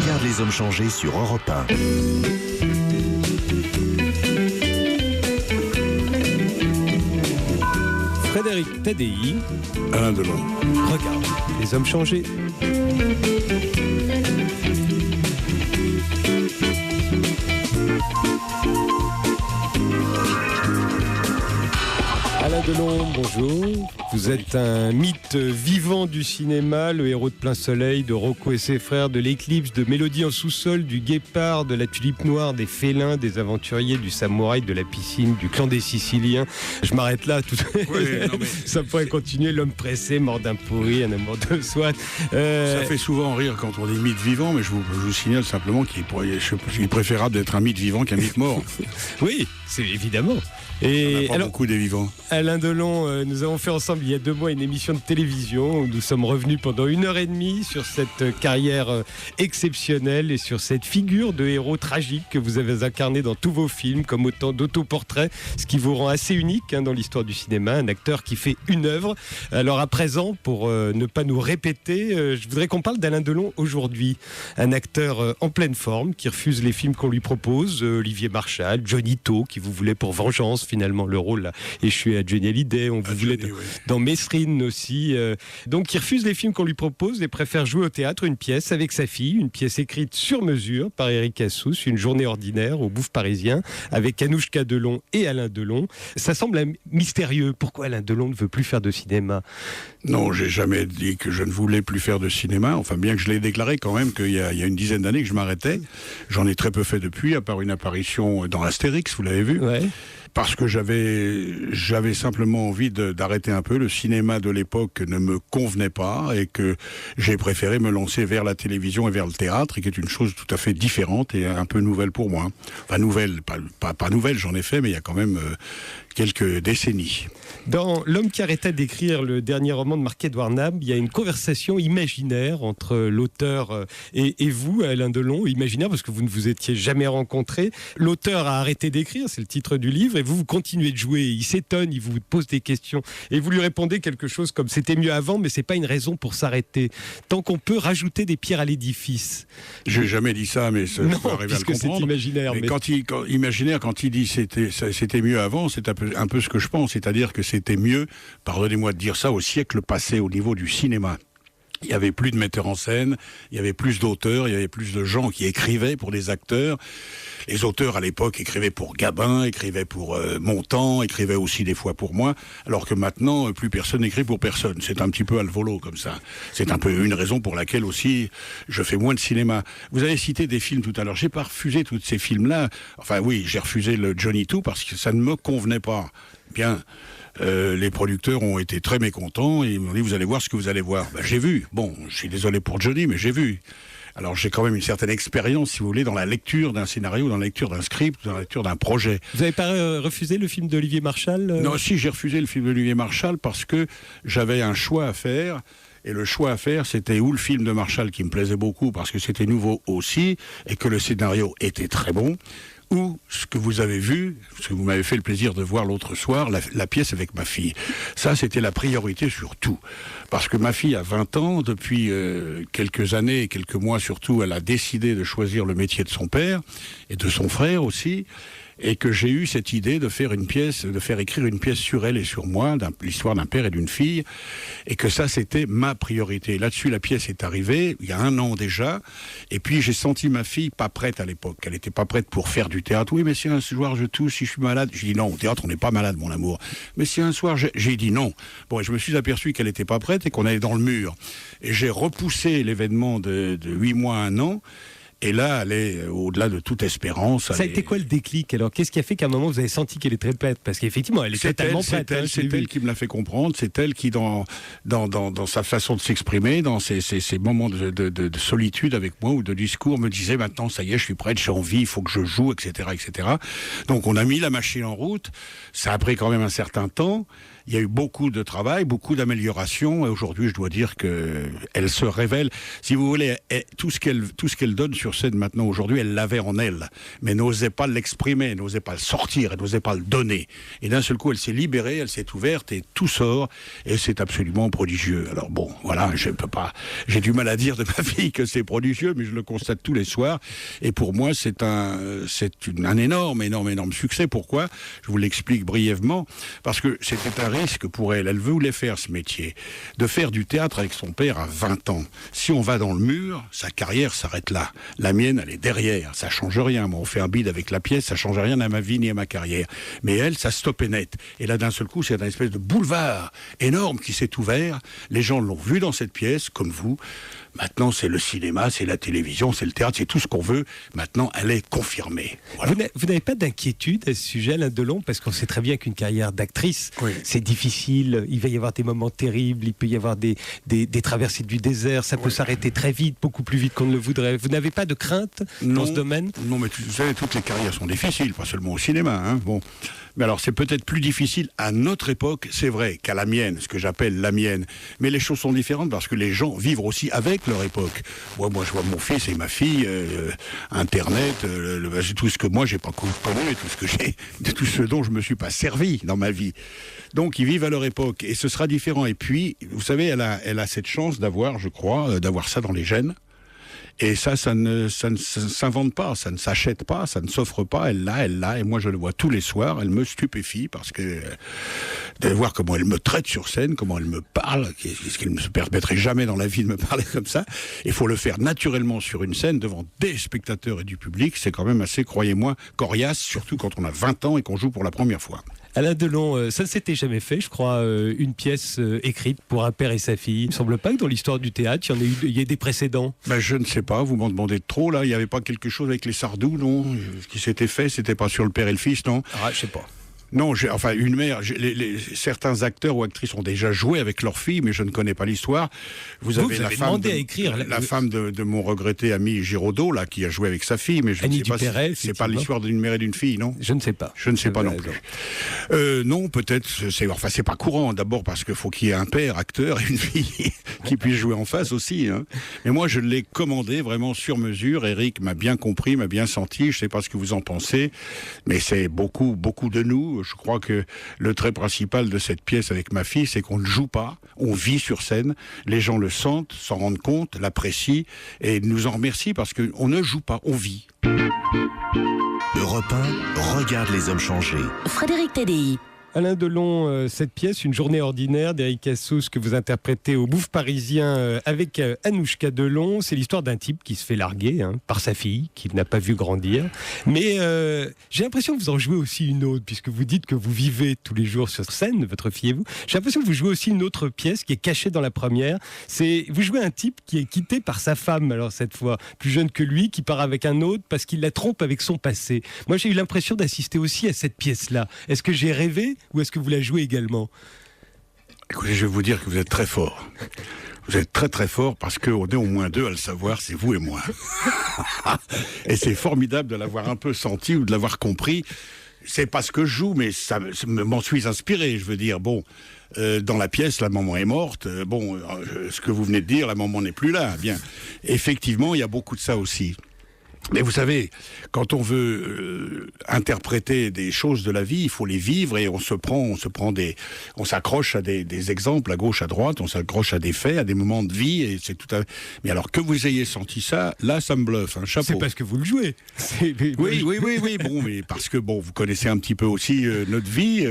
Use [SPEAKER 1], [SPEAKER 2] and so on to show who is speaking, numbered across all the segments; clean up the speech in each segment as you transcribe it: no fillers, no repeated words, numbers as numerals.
[SPEAKER 1] Regarde les hommes changer sur Europe 1.
[SPEAKER 2] Frédéric Tadei,
[SPEAKER 3] Alain Delon.
[SPEAKER 2] regarde les hommes changer. Alain Delon, bonjour. Vous êtes un mythe vivant du cinéma, le héros de Plein Soleil, de Rocco et ses frères, de l'Éclipse, de Mélodie en sous-sol, du Guépard, de la Tulipe Noire, des Félins, des Aventuriers, du Samouraï, de la Piscine, du Clan des Siciliens. Je m'arrête là. Ça pourrait continuer. L'homme pressé, mort d'un pourri, un amour de soi.
[SPEAKER 3] Ça fait souvent rire quand on dit mythe vivant, mais je vous signale simplement qu'il est préférable d'être un mythe vivant qu'un mythe mort.
[SPEAKER 2] Oui, c'est évidemment.
[SPEAKER 3] Et on n'a pas beaucoup des vivants.
[SPEAKER 2] Alain Delon, nous avons fait ensemble il y a 2 mois une émission de télévision où nous sommes revenus pendant 1h30 sur cette carrière exceptionnelle et sur cette figure de héros tragique que vous avez incarné dans tous vos films comme autant d'autoportraits, ce qui vous rend assez unique dans l'histoire du cinéma, un acteur qui fait une œuvre. Alors à présent, pour ne pas nous répéter, je voudrais qu'on parle d'Alain Delon aujourd'hui, un acteur en pleine forme qui refuse les films qu'on lui propose, Olivier Marchal, Johnny To qui vous voulait pour Vengeance, finalement le rôle a échoué à Johnny Hallyday, on vous voulait dans Mesrine aussi, donc il refuse les films qu'on lui propose et préfère jouer au théâtre une pièce avec sa fille, une pièce écrite sur mesure par Éric Assous, Une journée ordinaire au Bouffe parisien avec Anouchka Delon et Alain Delon. Ça semble mystérieux, pourquoi Alain Delon ne veut plus faire de cinéma?
[SPEAKER 3] Non, j'ai jamais dit que je ne voulais plus faire de cinéma, enfin bien que je l'ai déclaré quand même qu'il y a une dizaine d'années que je m'arrêtais. J'en ai très peu fait depuis, à part une apparition dans Astérix, vous l'avez vu.
[SPEAKER 2] Ouais.
[SPEAKER 3] Parce que j'avais simplement envie d'arrêter un peu. Le cinéma de l'époque ne me convenait pas et que j'ai préféré me lancer vers la télévision et vers le théâtre, et qui est une chose tout à fait différente et un peu nouvelle pour moi. Enfin nouvelle, pas nouvelle, j'en ai fait, mais il y a quand même quelques décennies.
[SPEAKER 2] Dans L'homme qui arrêta d'écrire, le dernier roman de Marc-Édouard Nab, il y a une conversation imaginaire entre l'auteur et vous, Alain Delon, imaginaire parce que vous ne vous étiez jamais rencontrés. L'auteur a arrêté d'écrire, c'est le titre du livre, et vous continuez de jouer. Il s'étonne, il vous pose des questions et vous lui répondez quelque chose comme « c'était mieux avant, mais c'est pas une raison pour s'arrêter ». Tant qu'on peut rajouter des pierres à l'édifice.
[SPEAKER 3] J'ai jamais dit ça, mais ça,
[SPEAKER 2] non,
[SPEAKER 3] je peux arriver à le comprendre.
[SPEAKER 2] C'est imaginaire.
[SPEAKER 3] Mais quand il dit c'était mieux avant, c'est un peu ce que je pense, c'est-à-dire que c'était mieux, pardonnez-moi de dire ça, au siècle passé au niveau du cinéma. Il y avait plus de metteurs en scène, il y avait plus d'auteurs, il y avait plus de gens qui écrivaient pour des acteurs. Les auteurs à l'époque écrivaient pour Gabin, écrivaient pour Montand, écrivaient aussi des fois pour moi, alors que maintenant plus personne n'écrit pour personne. C'est un petit peu à le volo comme ça. C'est un peu une raison pour laquelle aussi je fais moins de cinéma. Vous avez cité des films tout à l'heure. J'ai pas refusé tous ces films-là. Enfin oui, j'ai refusé le Johnny To parce que ça ne me convenait pas. Bien. Les producteurs ont été très mécontents et ils m'ont dit vous allez voir ce que vous allez voir. Ben, j'ai vu. Bon, je suis désolé pour Johnny, mais j'ai vu. Alors j'ai quand même une certaine expérience, si vous voulez, dans la lecture d'un scénario, dans la lecture d'un script, dans la lecture d'un projet.
[SPEAKER 2] Vous n'avez pas refusé le film d'Olivier Marchal
[SPEAKER 3] Non, si, j'ai refusé le film d'Olivier Marchal parce que j'avais un choix à faire. Et le choix à faire, c'était ou le film de Marchal qui me plaisait beaucoup parce que c'était nouveau aussi et que le scénario était très bon, ou ce que vous avez vu, ce que vous m'avez fait le plaisir de voir l'autre soir, la pièce avec ma fille. Ça, c'était la priorité sur tout. Parce que ma fille a 20 ans, depuis quelques années, quelques mois surtout, elle a décidé de choisir le métier de son père, et de son frère aussi, et que j'ai eu cette idée de faire écrire une pièce sur elle et sur moi, l'histoire d'un père et d'une fille, et que ça, c'était ma priorité. Là-dessus, la pièce est arrivée, il y a 1 an déjà, et puis j'ai senti ma fille pas prête à l'époque. Elle n'était pas prête pour faire du théâtre. Oui, mais si un soir je tousse, si je suis malade, j'ai dit non, au théâtre, on n'est pas malade, mon amour. Mais si un soir, j'ai dit non. Bon, et je me suis aperçu qu'elle n'était pas prête et qu'on allait dans le mur. Et j'ai repoussé l'événement de 8 mois à 1 an, et là, elle est au-delà de toute espérance.
[SPEAKER 2] Ça a été quoi le déclic alors? Qu'est-ce qui a fait qu'à un moment vous avez senti qu'elle est très prête? Parce qu'effectivement, elle est totalement prête.
[SPEAKER 3] C'est elle qui me l'a fait comprendre. C'est elle qui, dans sa façon de s'exprimer, dans ses moments de solitude avec moi ou de discours, me disait maintenant, ça y est, je suis prête, j'ai envie, il faut que je joue, etc., etc. Donc on a mis la machine en route. Ça a pris quand même un certain temps. Il y a eu beaucoup de travail, beaucoup d'améliorations, et aujourd'hui, je dois dire qu'elle se révèle. Si vous voulez, tout ce qu'elle donne sur scène maintenant, aujourd'hui, elle l'avait en elle, mais n'osait pas l'exprimer, n'osait pas le sortir, elle n'osait pas le donner. Et d'un seul coup, elle s'est libérée, elle s'est ouverte, et tout sort, et c'est absolument prodigieux. Alors bon, voilà, j'ai du mal à dire de ma fille que c'est prodigieux, mais je le constate tous les soirs, et pour moi, c'est un énorme succès. Pourquoi ? Je vous l'explique brièvement, parce que c'était un risque pour elle. Elle voulait faire ce métier, de faire du théâtre avec son père à 20 ans. Si on va dans le mur, sa carrière s'arrête là. La mienne, elle est derrière, ça change rien. Moi, on fait un bide avec la pièce, ça change rien à ma vie ni à ma carrière. Mais elle, ça stoppait net. Et là, d'un seul coup, c'est un espèce de boulevard énorme qui s'est ouvert. Les gens l'ont vu dans cette pièce, comme vous. Maintenant, c'est le cinéma, c'est la télévision, c'est le théâtre, c'est tout ce qu'on veut. Maintenant, elle est confirmée. Voilà.
[SPEAKER 2] Vous n'avez pas d'inquiétude à ce sujet, Alain Delon, parce qu'on sait très bien qu'une carrière d'actrice,
[SPEAKER 3] oui,
[SPEAKER 2] c'est difficile. Il va y avoir des moments terribles, il peut y avoir des traversées du désert, ça peut s'arrêter très vite, beaucoup plus vite qu'on ne le voudrait. Vous n'avez pas de crainte dans ce domaine ?
[SPEAKER 3] Non, mais vous savez, toutes les carrières sont difficiles, pas seulement au cinéma. Hein. Bon. Mais alors, c'est peut-être plus difficile à notre époque, c'est vrai, qu'à la mienne, ce que j'appelle la mienne. Mais les choses sont différentes parce que les gens vivent aussi avec leur époque. Moi, je vois mon fils et ma fille, Internet, tout ce que moi, j'ai pas connu, tout ce dont je me suis pas servi dans ma vie. Donc, ils vivent à leur époque et ce sera différent. Et puis, vous savez, elle a cette chance d'avoir, je crois, d'avoir ça dans les gènes. Et ça ne s'invente pas, ça ne s'achète pas, ça ne s'offre pas, elle l'a, et moi je le vois tous les soirs, elle me stupéfie, parce que de voir comment elle me traite sur scène, comment elle me parle, ce qu'elle ne se permettrait jamais dans la vie de me parler comme ça, il faut le faire naturellement sur une scène, devant des spectateurs et du public, c'est quand même assez, croyez-moi, coriace, surtout quand on a 20 ans et qu'on joue pour la première fois.
[SPEAKER 2] Alain Delon, ça ne s'était jamais fait, je crois, une pièce écrite pour un père et sa fille. Il ne semble pas que dans l'histoire du théâtre, il y ait des précédents.
[SPEAKER 3] Ben, je ne sais pas, vous m'en demandez trop, là. Il n'y avait pas quelque chose avec les Sardou, non ? Ce qui s'était fait, c'était pas sur le père et le fils, non ?
[SPEAKER 2] Ah, je sais pas.
[SPEAKER 3] Non, une mère, certains acteurs ou actrices ont déjà joué avec leur fille, mais je ne connais pas l'histoire. Vous avez
[SPEAKER 2] demandé à écrire.
[SPEAKER 3] La femme de mon regretté ami Giraudot, là, qui a joué avec sa fille, mais je ne sais pas si c'est pas l'histoire d'une mère et d'une fille, non ?
[SPEAKER 2] Je ne sais pas.
[SPEAKER 3] Je ne sais pas non plus. Non, peut-être, c'est pas courant. D'abord parce qu'il faut qu'il y ait un père, acteur, et une fille qui puisse jouer en face aussi. Hein. Mais moi, je l'ai commandé vraiment sur mesure. Eric m'a bien compris, m'a bien senti. Je ne sais pas ce que vous en pensez, mais c'est beaucoup de nous. Je crois que le trait principal de cette pièce avec ma fille, c'est qu'on ne joue pas, on vit sur scène, les gens le sentent, s'en rendent compte, l'apprécient et nous en remercient parce qu'on ne joue pas, on vit.
[SPEAKER 1] Europe 1, regarde les hommes changer.
[SPEAKER 4] Frédéric Tadei.
[SPEAKER 2] Alain Delon, cette pièce, Une journée ordinaire d'Éric Assous que vous interprétez au Bouffe Parisien avec Anouchka Delon, c'est l'histoire d'un type qui se fait larguer par sa fille, qu'il n'a pas vu grandir. Mais j'ai l'impression que vous en jouez aussi une autre, puisque vous dites que vous vivez tous les jours sur scène, votre fille et vous. J'ai l'impression que vous jouez aussi une autre pièce qui est cachée dans la première. Vous jouez un type qui est quitté par sa femme, alors cette fois, plus jeune que lui, qui part avec un autre parce qu'il la trompe avec son passé. Moi, j'ai eu l'impression d'assister aussi à cette pièce-là. Est-ce que j'ai rêvé ? Ou est-ce que vous la jouez également ?
[SPEAKER 3] Écoutez, je vais vous dire que vous êtes très fort. Vous êtes très très fort parce qu'on est au moins deux à le savoir, c'est vous et moi. Et c'est formidable de l'avoir un peu senti ou de l'avoir compris. C'est pas ce que je joue, mais m'en suis inspiré. Je veux dire, bon, dans la pièce, la maman est morte. Ce que vous venez de dire, la maman n'est plus là. Bien, effectivement, il y a beaucoup de ça aussi. Mais vous savez, quand on veut interpréter des choses de la vie, il faut les vivre et on s'accroche à des exemples à gauche, à droite, on s'accroche à des faits, à des moments de vie et c'est tout à. Mais alors que vous ayez senti ça, là, ça me bluffe, un chapeau.
[SPEAKER 2] C'est parce que vous le jouez.
[SPEAKER 3] Oui. Bon, mais parce que vous connaissez un petit peu aussi notre vie.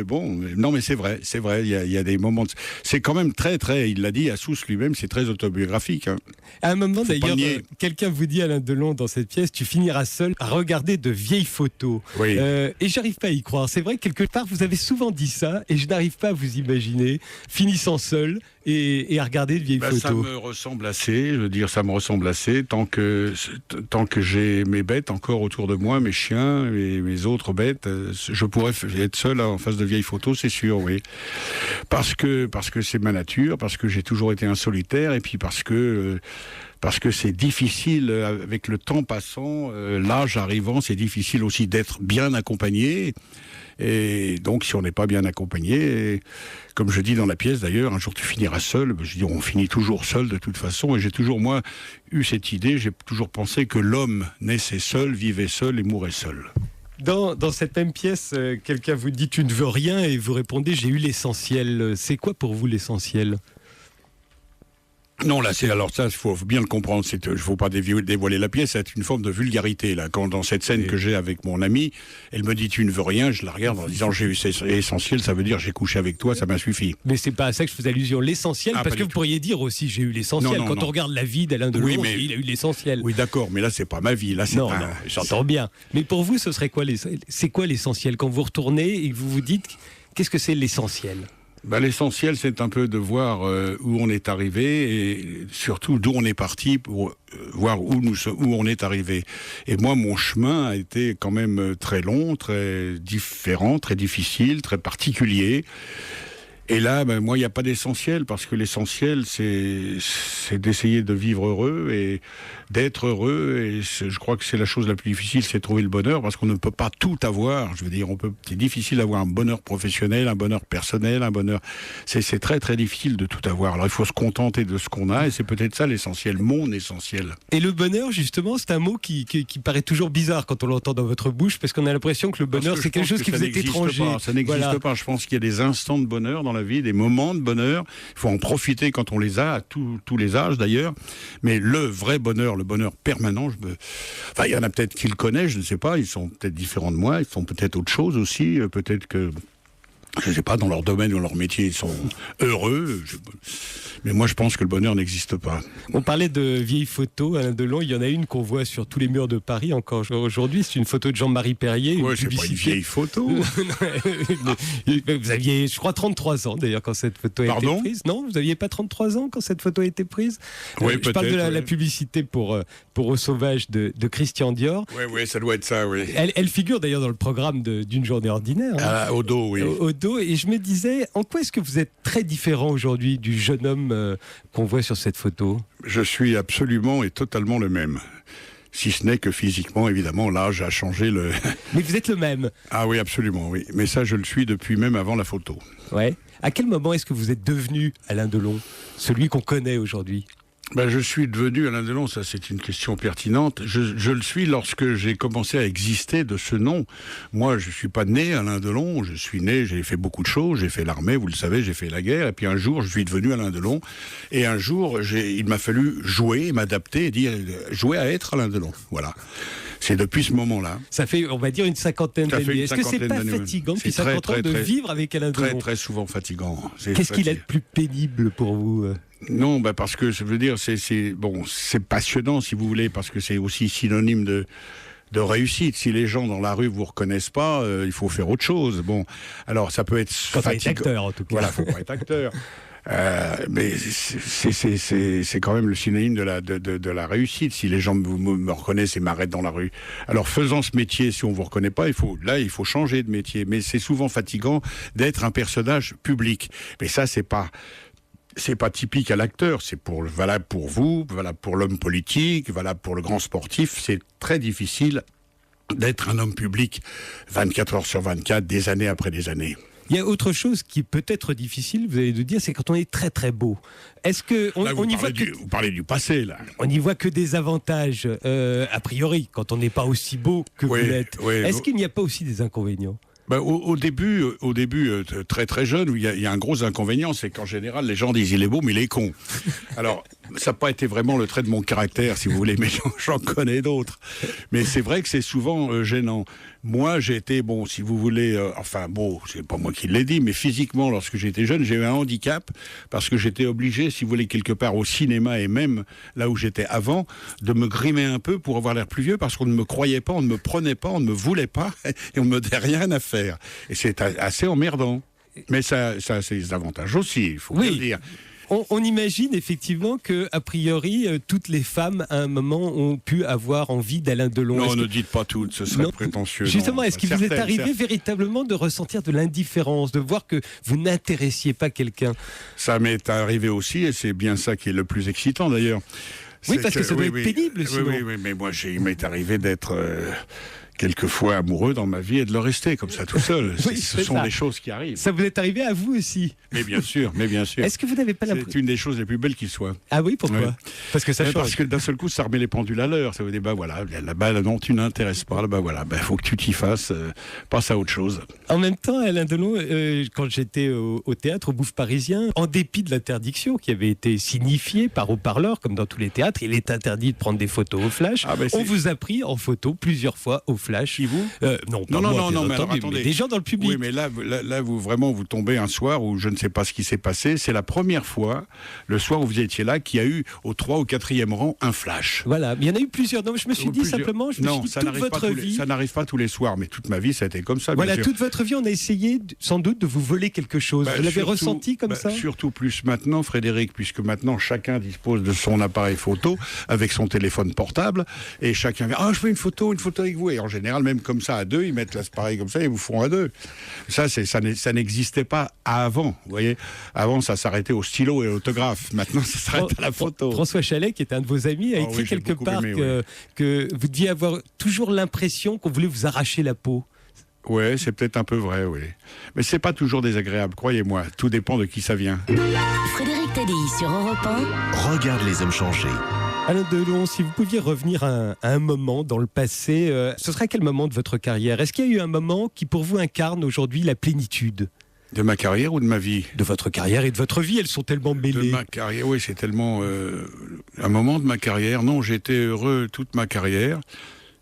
[SPEAKER 3] Non, mais c'est vrai. Il y a des moments. C'est quand même très, très. Il l'a dit, Assous lui-même, c'est très autobiographique. Hein.
[SPEAKER 2] À un moment d'ailleurs, quelqu'un vous dit, Alain Delon, dans cette pièce, tu finiras seul à regarder de vieilles photos.
[SPEAKER 3] Oui.
[SPEAKER 2] Et j'arrive pas à y croire. C'est vrai que quelque part, vous avez souvent dit ça, et je n'arrive pas à vous imaginer finissant seul et à regarder de vieilles photos.
[SPEAKER 3] Ça me ressemble assez, ça me ressemble assez, tant que j'ai mes bêtes encore autour de moi, mes chiens et mes autres bêtes, je pourrais être seul en face de vieilles photos, c'est sûr, oui. Parce que c'est ma nature, parce que j'ai toujours été un solitaire, et puis parce que parce que c'est difficile, avec le temps passant, l'âge arrivant, c'est difficile aussi d'être bien accompagné. Et donc, si on n'est pas bien accompagné, comme je dis dans la pièce d'ailleurs, un jour tu finiras seul. Je dis, on finit toujours seul de toute façon. Et j'ai toujours, moi, eu cette idée. J'ai toujours pensé que l'homme naissait seul, vivait seul et mourait seul.
[SPEAKER 2] Dans cette même pièce, quelqu'un vous dit « tu ne veux rien » et vous répondez « j'ai eu l'essentiel ». C'est quoi pour vous l'essentiel ?
[SPEAKER 3] Non, là, alors ça, il faut bien le comprendre. Il ne faut pas dévoiler la pièce. C'est une forme de vulgarité là. Quand dans cette scène que j'ai avec mon amie, elle me dit tu ne veux rien, je la regarde en disant j'ai eu l'essentiel, ça veut dire j'ai couché avec toi, ça m'a suffi.
[SPEAKER 2] Mais c'est pas à ça que je faisais allusion. L'essentiel, parce que vous pourriez dire aussi j'ai eu l'essentiel. Quand on regarde la vie d'Alain Delon, il a eu l'essentiel.
[SPEAKER 3] Oui, d'accord, mais là c'est pas ma vie. Là,
[SPEAKER 2] non, j'entends bien. Mais pour vous, ce serait quoi c'est quoi l'essentiel quand vous retournez et que vous vous dites qu'est-ce que c'est l'essentiel ?
[SPEAKER 3] L'essentiel, c'est un peu de voir où on est arrivé et surtout d'où on est parti pour voir où on est arrivé. Et moi, mon chemin a été quand même très long, très différent, très difficile, très particulier. Et là, moi, il n'y a pas d'essentiel, parce que l'essentiel, c'est d'essayer de vivre heureux et d'être heureux. Et je crois que c'est la chose la plus difficile, c'est de trouver le bonheur, parce qu'on ne peut pas tout avoir. Je veux dire, c'est difficile d'avoir un bonheur professionnel, un bonheur personnel, un bonheur... C'est très, très difficile de tout avoir. Alors, il faut se contenter de ce qu'on a, et c'est peut-être ça l'essentiel, mon essentiel.
[SPEAKER 2] Et le bonheur, justement, c'est un mot qui paraît toujours bizarre quand on l'entend dans votre bouche, parce qu'on a l'impression que le bonheur, c'est quelque chose qui vous est étranger.
[SPEAKER 3] Ça n'existe pas. Je pense qu'il y a des instants de bonheur dans la vie, des moments de bonheur. Il faut en profiter quand on les a, à tous les âges d'ailleurs. Mais le vrai bonheur, le bonheur permanent, il y en a peut-être qui le connaissent, je ne sais pas, ils sont peut-être différents de moi, ils font peut-être autre chose aussi, peut-être que, je ne sais pas, dans leur domaine ou leur métier, ils sont heureux. Mais moi, je pense que le bonheur n'existe pas.
[SPEAKER 2] On parlait de vieilles photos, Alain Delon. Il y en a une qu'on voit sur tous les murs de Paris encore aujourd'hui. C'est une photo de Jean-Marie Perrier.
[SPEAKER 3] Ouais, c'est pas une vieille photo.
[SPEAKER 2] Vous aviez, je crois, 33 ans d'ailleurs quand cette photo a été prise. Non, vous n'aviez pas 33 ans quand cette photo a été prise.
[SPEAKER 3] Oui,
[SPEAKER 2] je parle de la publicité pour Au Sauvage de Christian Dior.
[SPEAKER 3] Oui, ça doit être ça, oui.
[SPEAKER 2] Elle figure d'ailleurs dans le programme d'une journée ordinaire.
[SPEAKER 3] Au dos, oui.
[SPEAKER 2] Au dos. Et je me disais, en quoi est-ce que vous êtes très différent aujourd'hui du jeune homme qu'on voit sur cette photo ?
[SPEAKER 3] Je suis absolument et totalement le même. Si ce n'est que physiquement, évidemment, l'âge a changé le...
[SPEAKER 2] Mais vous êtes le même.
[SPEAKER 3] Ah oui, absolument, oui. Mais ça, je le suis depuis même avant la photo.
[SPEAKER 2] Ouais. À quel moment est-ce que vous êtes devenu Alain Delon, celui qu'on connaît aujourd'hui ?
[SPEAKER 3] Je suis devenu Alain Delon, ça c'est une question pertinente. Je le suis lorsque j'ai commencé à exister de ce nom. Moi, je suis pas né Alain Delon, je suis né, j'ai fait beaucoup de choses, j'ai fait l'armée, vous le savez, j'ai fait la guerre, et puis un jour, je suis devenu Alain Delon, et un jour, il m'a fallu jouer, m'adapter, et dire, jouer à être Alain Delon, voilà. C'est depuis ce moment-là.
[SPEAKER 2] Ça fait, on va dire, une cinquantaine d'années. Est-ce que c'est pas fatigant depuis 50 ans de vivre avec Alain Delon ?
[SPEAKER 3] Très, très souvent fatigant.
[SPEAKER 2] Qu'est-ce qu'il est le plus pénible pour vous ?
[SPEAKER 3] Non, parce que je veux dire, c'est passionnant si vous voulez, parce que c'est aussi synonyme de réussite. Si les gens dans la rue vous reconnaissent pas, il faut faire autre chose. Bon, alors ça peut être
[SPEAKER 2] quand fatigant. Faut être acteur en tout cas.
[SPEAKER 3] Voilà, faut pas être acteur. Mais c'est quand même le synonyme de la réussite. Si les gens me reconnaissent et m'arrêtent dans la rue. Alors faisant ce métier, si on vous reconnaît pas, il faut changer de métier. Mais c'est souvent fatigant d'être un personnage public. Mais ça, c'est pas typique à l'acteur, c'est valable pour vous, valable pour l'homme politique, valable pour le grand sportif. C'est très difficile d'être un homme public 24 heures sur 24, des années après des années.
[SPEAKER 2] Il y a autre chose qui peut être difficile, vous allez nous dire, c'est quand on est très très beau. Est-ce que
[SPEAKER 3] vous parlez du passé là.
[SPEAKER 2] On n'y voit que des avantages a priori quand on n'est pas aussi beau que vous l'êtes.
[SPEAKER 3] Oui,
[SPEAKER 2] est-ce qu'il n'y a pas aussi des inconvénients ?
[SPEAKER 3] Au début, très très jeune, il y a un gros inconvénient, c'est qu'en général, les gens disent il est beau, mais il est con. Alors, ça n'a pas été vraiment le trait de mon caractère, si vous voulez, mais j'en connais d'autres. Mais c'est vrai que c'est souvent gênant. Moi, j'ai été, si vous voulez, c'est pas moi qui l'ai dit, mais physiquement, lorsque j'étais jeune, j'ai eu un handicap, parce que j'étais obligé, si vous voulez, quelque part au cinéma, et même là où j'étais avant, de me grimer un peu pour avoir l'air plus vieux, parce qu'on ne me croyait pas, on ne me prenait pas, on ne me voulait pas, et on ne me donnait rien à faire. Et c'est assez emmerdant. Mais ça a ses avantages aussi, il faut le dire.
[SPEAKER 2] On imagine effectivement que, a priori, toutes les femmes, à un moment, ont pu avoir envie d'Alain Delon.
[SPEAKER 3] Non, ne dites pas toutes, ce serait prétentieux.
[SPEAKER 2] Justement, est-ce qu'il vous est arrivé véritablement de ressentir de l'indifférence, de voir que vous n'intéressiez pas quelqu'un ?
[SPEAKER 3] Ça m'est arrivé aussi, et c'est bien ça qui est le plus excitant d'ailleurs.
[SPEAKER 2] Oui, parce que ça doit être pénible, sinon.
[SPEAKER 3] Oui, mais moi, il m'est arrivé d'être quelquefois amoureux dans ma vie et de le rester comme ça tout seul.
[SPEAKER 2] Oui,
[SPEAKER 3] ce sont des choses qui arrivent.
[SPEAKER 2] Ça vous est arrivé à vous aussi?
[SPEAKER 3] Mais bien sûr.
[SPEAKER 2] Est-ce que vous n'avez pas l'impression...
[SPEAKER 3] C'est une des choses les plus belles qui soient.
[SPEAKER 2] Ah oui, pourquoi?
[SPEAKER 3] Ouais.
[SPEAKER 2] Parce que ça change.
[SPEAKER 3] Parce que d'un seul coup, ça remet les pendules à l'heure. Ça veut dire, bah voilà, là-bas, non, tu n'intéresses pas, là-bas, voilà, faut que tu t'y fasses, passe à autre chose.
[SPEAKER 2] En même temps, Alain Delon, quand j'étais au théâtre, au Bouffe Parisien, en dépit de l'interdiction qui avait été signifiée par haut-parleur, comme dans tous les théâtres, il est interdit de prendre des photos au flash. On vous a pris en photo plusieurs fois au flash.
[SPEAKER 3] Qui vous?
[SPEAKER 2] Non, mais alors, attendez. Mais des gens dans le public.
[SPEAKER 3] Oui, mais là, vous tombez un soir où je ne sais pas ce qui s'est passé. C'est la première fois, le soir où vous étiez là, qu'il y a eu au 3 ou 4e rang un flash.
[SPEAKER 2] Voilà, mais il y en a eu plusieurs. Donc je me suis dit simplement, toute votre vie...
[SPEAKER 3] ça n'arrive pas tous les soirs, mais toute ma vie, ça a été comme ça.
[SPEAKER 2] Voilà, toute votre vie, on a essayé sans doute de vous voler quelque chose. Vous l'avez ressenti comme ça?
[SPEAKER 3] Surtout plus maintenant, Frédéric, puisque maintenant chacun dispose de son appareil photo avec son téléphone portable, et chacun vient, je fais une photo avec vous. Et en général, même comme ça, à deux, ils mettent l'appareil comme ça et vous font à deux. Ça n'existait pas avant, vous voyez. Avant, ça s'arrêtait au stylo et à l'autographe. Maintenant, ça s'arrête à la photo.
[SPEAKER 2] François Chalet, qui est un de vos amis, a écrit quelque part que vous deviez avoir toujours l'impression qu'on voulait vous arracher la peau.
[SPEAKER 3] Ouais, c'est peut-être un peu vrai, oui. Mais c'est pas toujours désagréable, croyez-moi. Tout dépend de qui ça vient.
[SPEAKER 4] Frédéric Tadei sur Europe 1.
[SPEAKER 1] Regarde les hommes changer.
[SPEAKER 2] Alain Delon, si vous pouviez revenir à un moment dans le passé, ce serait quel moment de votre carrière? Est-ce qu'il y a eu un moment qui pour vous incarne aujourd'hui la plénitude?
[SPEAKER 3] De ma carrière ou de ma vie?
[SPEAKER 2] De votre carrière et de votre vie, elles sont tellement mêlées.
[SPEAKER 3] De ma carrière, oui, c'est tellement... un moment de ma carrière, non, j'ai été heureux toute ma carrière.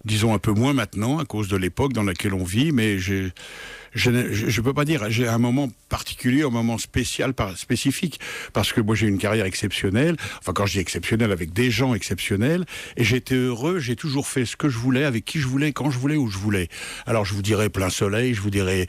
[SPEAKER 3] Disons un peu moins maintenant, à cause de l'époque dans laquelle on vit, mais je ne peux pas dire, j'ai un moment particulier, un moment spécifique, parce que moi j'ai une carrière exceptionnelle, enfin quand je dis exceptionnelle, avec des gens exceptionnels, et j'étais heureux, j'ai toujours fait ce que je voulais, avec qui je voulais, quand je voulais, où je voulais. Alors je vous dirais Plein Soleil, je vous dirais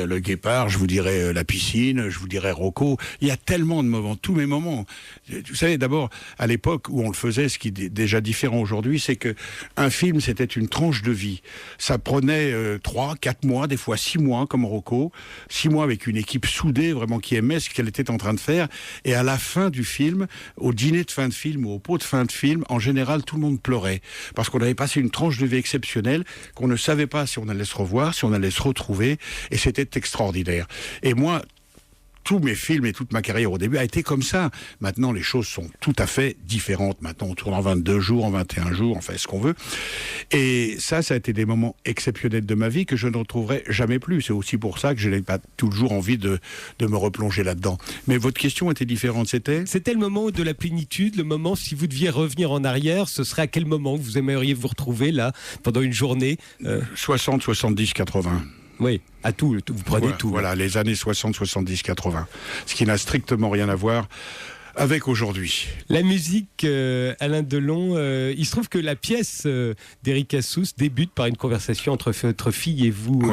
[SPEAKER 3] Le Guépard, je vous dirais La Piscine, je vous dirais Rocco. Il y a tellement de moments, tous mes moments. Vous savez, d'abord, à l'époque où on le faisait, ce qui est déjà différent aujourd'hui, c'est que un film, c'était une tranche de vie. Ça prenait 3, 4 mois, des fois 6 mois, comme Rocco, 6 mois avec une équipe soudée, vraiment qui aimait ce qu'elle était en train de faire, et à la fin du film, au dîner de fin de film ou au pot de fin de film, en général, tout le monde pleurait, parce qu'on avait passé une tranche de vie exceptionnelle, qu'on ne savait pas si on allait se revoir, si on allait se retrouver, et c'était extraordinaire. Et moi, tous mes films et toute ma carrière au début a été comme ça. Maintenant, les choses sont tout à fait différentes. Maintenant, on tourne en 22 jours, en 21 jours, on fait ce qu'on veut. Et ça a été des moments exceptionnels de ma vie que je ne retrouverai jamais plus. C'est aussi pour ça que je n'ai pas toujours envie de me replonger là-dedans. Mais votre question était différente, c'était
[SPEAKER 2] le moment de la plénitude, le moment, si vous deviez revenir en arrière, ce serait à quel moment vous aimeriez vous retrouver, là, pendant une journée
[SPEAKER 3] 60, 70, 80.
[SPEAKER 2] Oui, à tout, vous prenez tout.
[SPEAKER 3] Voilà, les années 60, 70, 80. Ce qui n'a strictement rien à voir avec aujourd'hui.
[SPEAKER 2] La musique, Alain Delon, il se trouve que la pièce d'Éric Assous débute par une conversation entre votre fille et vous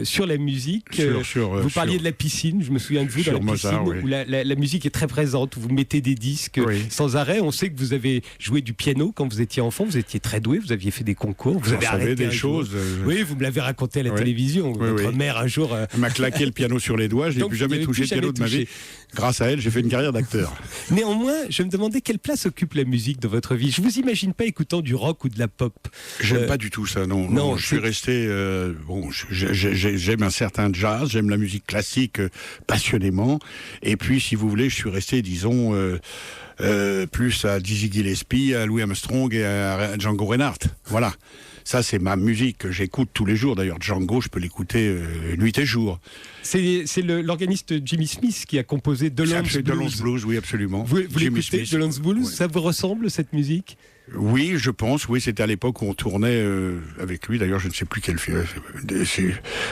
[SPEAKER 2] sur la musique. Vous parliez de la piscine, je me souviens de vous dans la
[SPEAKER 3] Mozart,
[SPEAKER 2] piscine, où la musique est très présente, où vous mettez des disques sans arrêt. On sait que vous avez joué du piano quand vous étiez enfant, vous étiez très doué, vous aviez fait des concours, vous avez arrêté
[SPEAKER 3] des choses.
[SPEAKER 2] Oui, vous me l'avez raconté à la télévision. Votre mère un jour...
[SPEAKER 3] Elle m'a claqué le piano sur les doigts, je n'ai plus jamais touché le piano de ma vie. Grâce à elle, j'ai fait une carrière d'acteur.
[SPEAKER 2] Néanmoins, je me demandais quelle place occupe la musique dans votre vie. Je vous imagine pas écoutant du rock ou de la pop.
[SPEAKER 3] J'aime pas du tout ça, non. Je suis resté... j'aime un certain jazz, j'aime la musique classique passionnément. Et puis, si vous voulez, je suis resté, disons... plus à Dizzy Gillespie, à Louis Armstrong et à Django Reinhardt. Voilà. Ça, c'est ma musique que j'écoute tous les jours. D'ailleurs, Django, je peux l'écouter nuit et jour.
[SPEAKER 2] C'est l'organiste Jimmy Smith qui a composé Delon's
[SPEAKER 3] Blues, oui, absolument.
[SPEAKER 2] Vous l'écoutez, Delon's Blues, ça vous ressemble, cette musique ?
[SPEAKER 3] Oui, je pense. Oui, c'était à l'époque où on tournait avec lui. D'ailleurs, je ne sais plus quel film.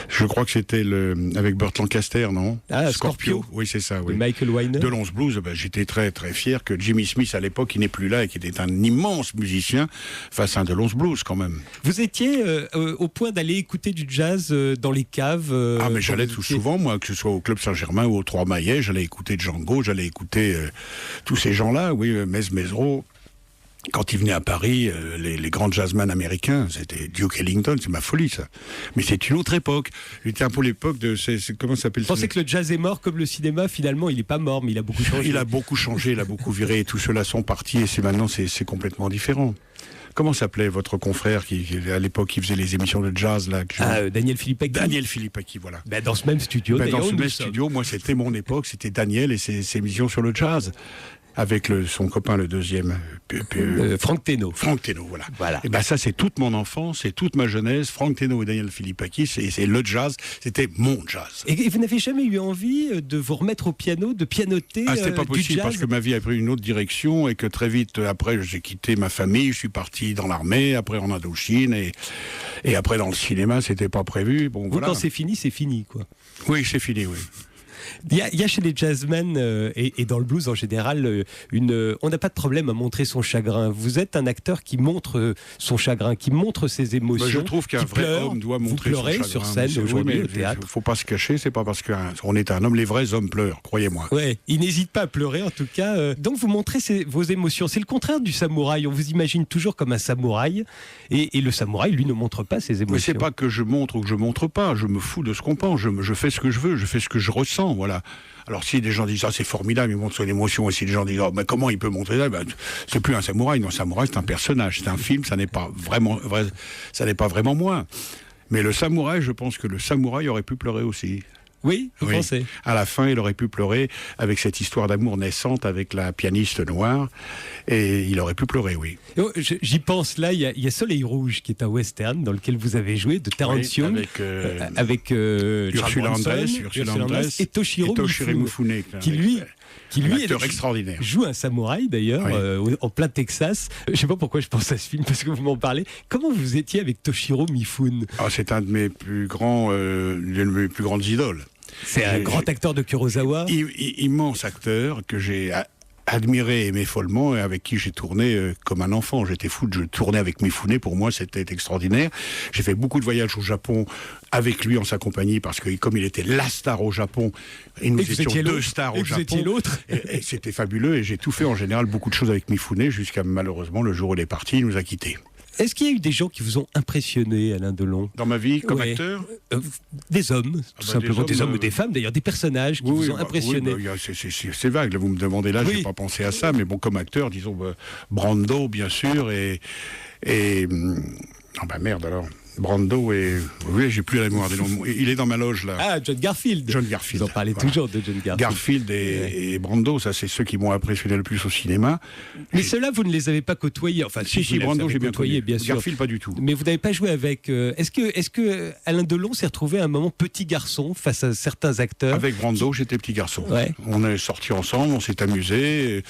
[SPEAKER 3] Je crois que c'était avec Burt Lancaster, non ?
[SPEAKER 2] Ah, Scorpio.
[SPEAKER 3] Oui, c'est ça. Oui.
[SPEAKER 2] Michael Weiner.
[SPEAKER 3] Delon's Blues. J'étais très très fier que Jimmy Smith, à l'époque, il n'est plus là et qui était un immense musicien, fasse un Delon's Blues quand même.
[SPEAKER 2] Vous étiez au point d'aller écouter du jazz dans les caves.
[SPEAKER 3] Mais j'allais tout souvent, moi, que ce soit au Club Saint-Germain ou au Trois Maillets, j'allais écouter Django, j'allais écouter tous ces gens-là. Oui, Mesro. Quand il venait à Paris, les grands jazzmen américains, c'était Duke Ellington, c'est ma folie ça. Mais c'est une autre époque. C'était un peu l'époque de... comment ça s'appelle?
[SPEAKER 2] Vous pensez que le jazz est mort comme le cinéma? Finalement, il n'est pas mort, mais il a beaucoup changé.
[SPEAKER 3] Il a beaucoup changé, il a beaucoup viré, et tous ceux-là sont partis, et maintenant c'est complètement différent. Comment s'appelait votre confrère qui à l'époque, qui faisait les émissions de jazz là
[SPEAKER 2] Daniel Philippaki.
[SPEAKER 3] Daniel Philippaki, voilà.
[SPEAKER 2] Dans ce même studio.
[SPEAKER 3] Dans ce même studio, moi c'était mon époque, c'était Daniel et ses émissions sur le jazz. Avec son copain, le deuxième,
[SPEAKER 2] Franck Thénault.
[SPEAKER 3] Franck Thénault, voilà. Et ça, c'est toute mon enfance, c'est toute ma jeunesse. Franck Thénault et Daniel Philippaki, c'est le jazz, c'était mon jazz.
[SPEAKER 2] Et vous n'avez jamais eu envie de vous remettre au piano, de pianoter
[SPEAKER 3] c'était pas possible parce que ma vie a pris une autre direction et que très vite après, j'ai quitté ma famille, je suis parti dans l'armée, après en Indochine et après dans le cinéma, c'était pas prévu. Bon, voilà.
[SPEAKER 2] Quand c'est fini, quoi.
[SPEAKER 3] Oui, c'est fini, oui.
[SPEAKER 2] Il y a chez les jazzmen et dans le blues en général, on n'a pas de problème à montrer son chagrin. Vous êtes un acteur qui montre son chagrin, qui montre ses émotions.
[SPEAKER 3] Je trouve qu'un vrai homme doit montrer son chagrin.
[SPEAKER 2] Vous pleurez sur scène aujourd'hui au théâtre.
[SPEAKER 3] Il ne faut pas se cacher, c'est pas parce qu'on est un homme, les vrais hommes pleurent, croyez-moi.
[SPEAKER 2] Ouais, il n'hésite pas à pleurer en tout cas. Donc vous montrez vos émotions. C'est le contraire du samouraï. On vous imagine toujours comme un samouraï et le samouraï, lui, ne montre pas ses émotions.
[SPEAKER 3] Mais c'est pas que je montre ou que je montre pas. Je me fous de ce qu'on pense. Je fais ce que je veux. Je fais ce que je ressens. Voilà. Alors si des gens disent c'est formidable, il montre son émotion, et si des gens disent mais comment il peut montrer ça, c'est plus un samouraï. Non, un samouraï c'est un personnage, c'est un film, ça n'est pas vraiment vrai, ça n'est pas vraiment moi. Mais le samouraï, je pense que le samouraï aurait pu pleurer aussi.
[SPEAKER 2] Oui, vous pensez?
[SPEAKER 3] À la fin, il aurait pu pleurer avec cette histoire d'amour naissante avec la pianiste noire. Et il aurait pu pleurer, oui.
[SPEAKER 2] J'y pense là, il y a Soleil Rouge, qui est un western dans lequel vous avez joué, de Terence Young, avec
[SPEAKER 3] Ursula Andress
[SPEAKER 2] et Toshiro
[SPEAKER 3] Mifune,
[SPEAKER 2] qui lui
[SPEAKER 3] acteur extraordinaire.
[SPEAKER 2] Joue un samouraï d'ailleurs, en plein Texas. Je ne sais pas pourquoi je pense à ce film, parce que vous m'en parlez. Comment vous étiez avec Toshiro Mifune?
[SPEAKER 3] C'est un de mes plus grandes idoles.
[SPEAKER 2] C'est un grand acteur de Kurosawa.
[SPEAKER 3] Immense acteur que j'ai admiré et aimé follement, et avec qui j'ai tourné comme un enfant. J'étais fou, je tournais avec Mifune, pour moi c'était extraordinaire. J'ai fait beaucoup de voyages au Japon avec lui en sa compagnie, parce que comme il était la star au Japon, et nous étions deux stars au Japon. Vous étiez l'autre. Et c'était fabuleux, et j'ai tout fait en général, beaucoup de choses avec Mifune, jusqu'à malheureusement le jour où il est parti, il nous a quittés.
[SPEAKER 2] Est-ce qu'il y a eu des gens qui vous ont impressionné, Alain Delon?
[SPEAKER 3] Dans ma vie, comme acteur
[SPEAKER 2] des hommes, tout simplement. Des hommes ou des femmes, d'ailleurs, des personnages qui vous ont impressionné.
[SPEAKER 3] C'est vague, là, vous me demandez là, je n'ai pas pensé à ça, mais bon, comme acteur, disons, Brando, bien sûr, et merde alors. Brando et... Oui, j'ai plus la mémoire des noms. Il est dans ma loge, là.
[SPEAKER 2] John Garfield. Vous en parlez toujours de John Garfield.
[SPEAKER 3] Garfield et Brando, ça, c'est ceux qui m'ont impressionné le plus au cinéma.
[SPEAKER 2] Mais ceux-là, vous ne les avez pas côtoyés. Enfin,
[SPEAKER 3] si, Brando, j'ai bien côtoyé,
[SPEAKER 2] bien sûr.
[SPEAKER 3] Garfield, pas du tout.
[SPEAKER 2] Mais vous n'avez pas joué avec... Est-ce que Alain Delon s'est retrouvé à un moment petit garçon face à certains acteurs?
[SPEAKER 3] Avec Brando, j'étais petit garçon.
[SPEAKER 2] Ouais.
[SPEAKER 3] On est sortis ensemble, on s'est amusés.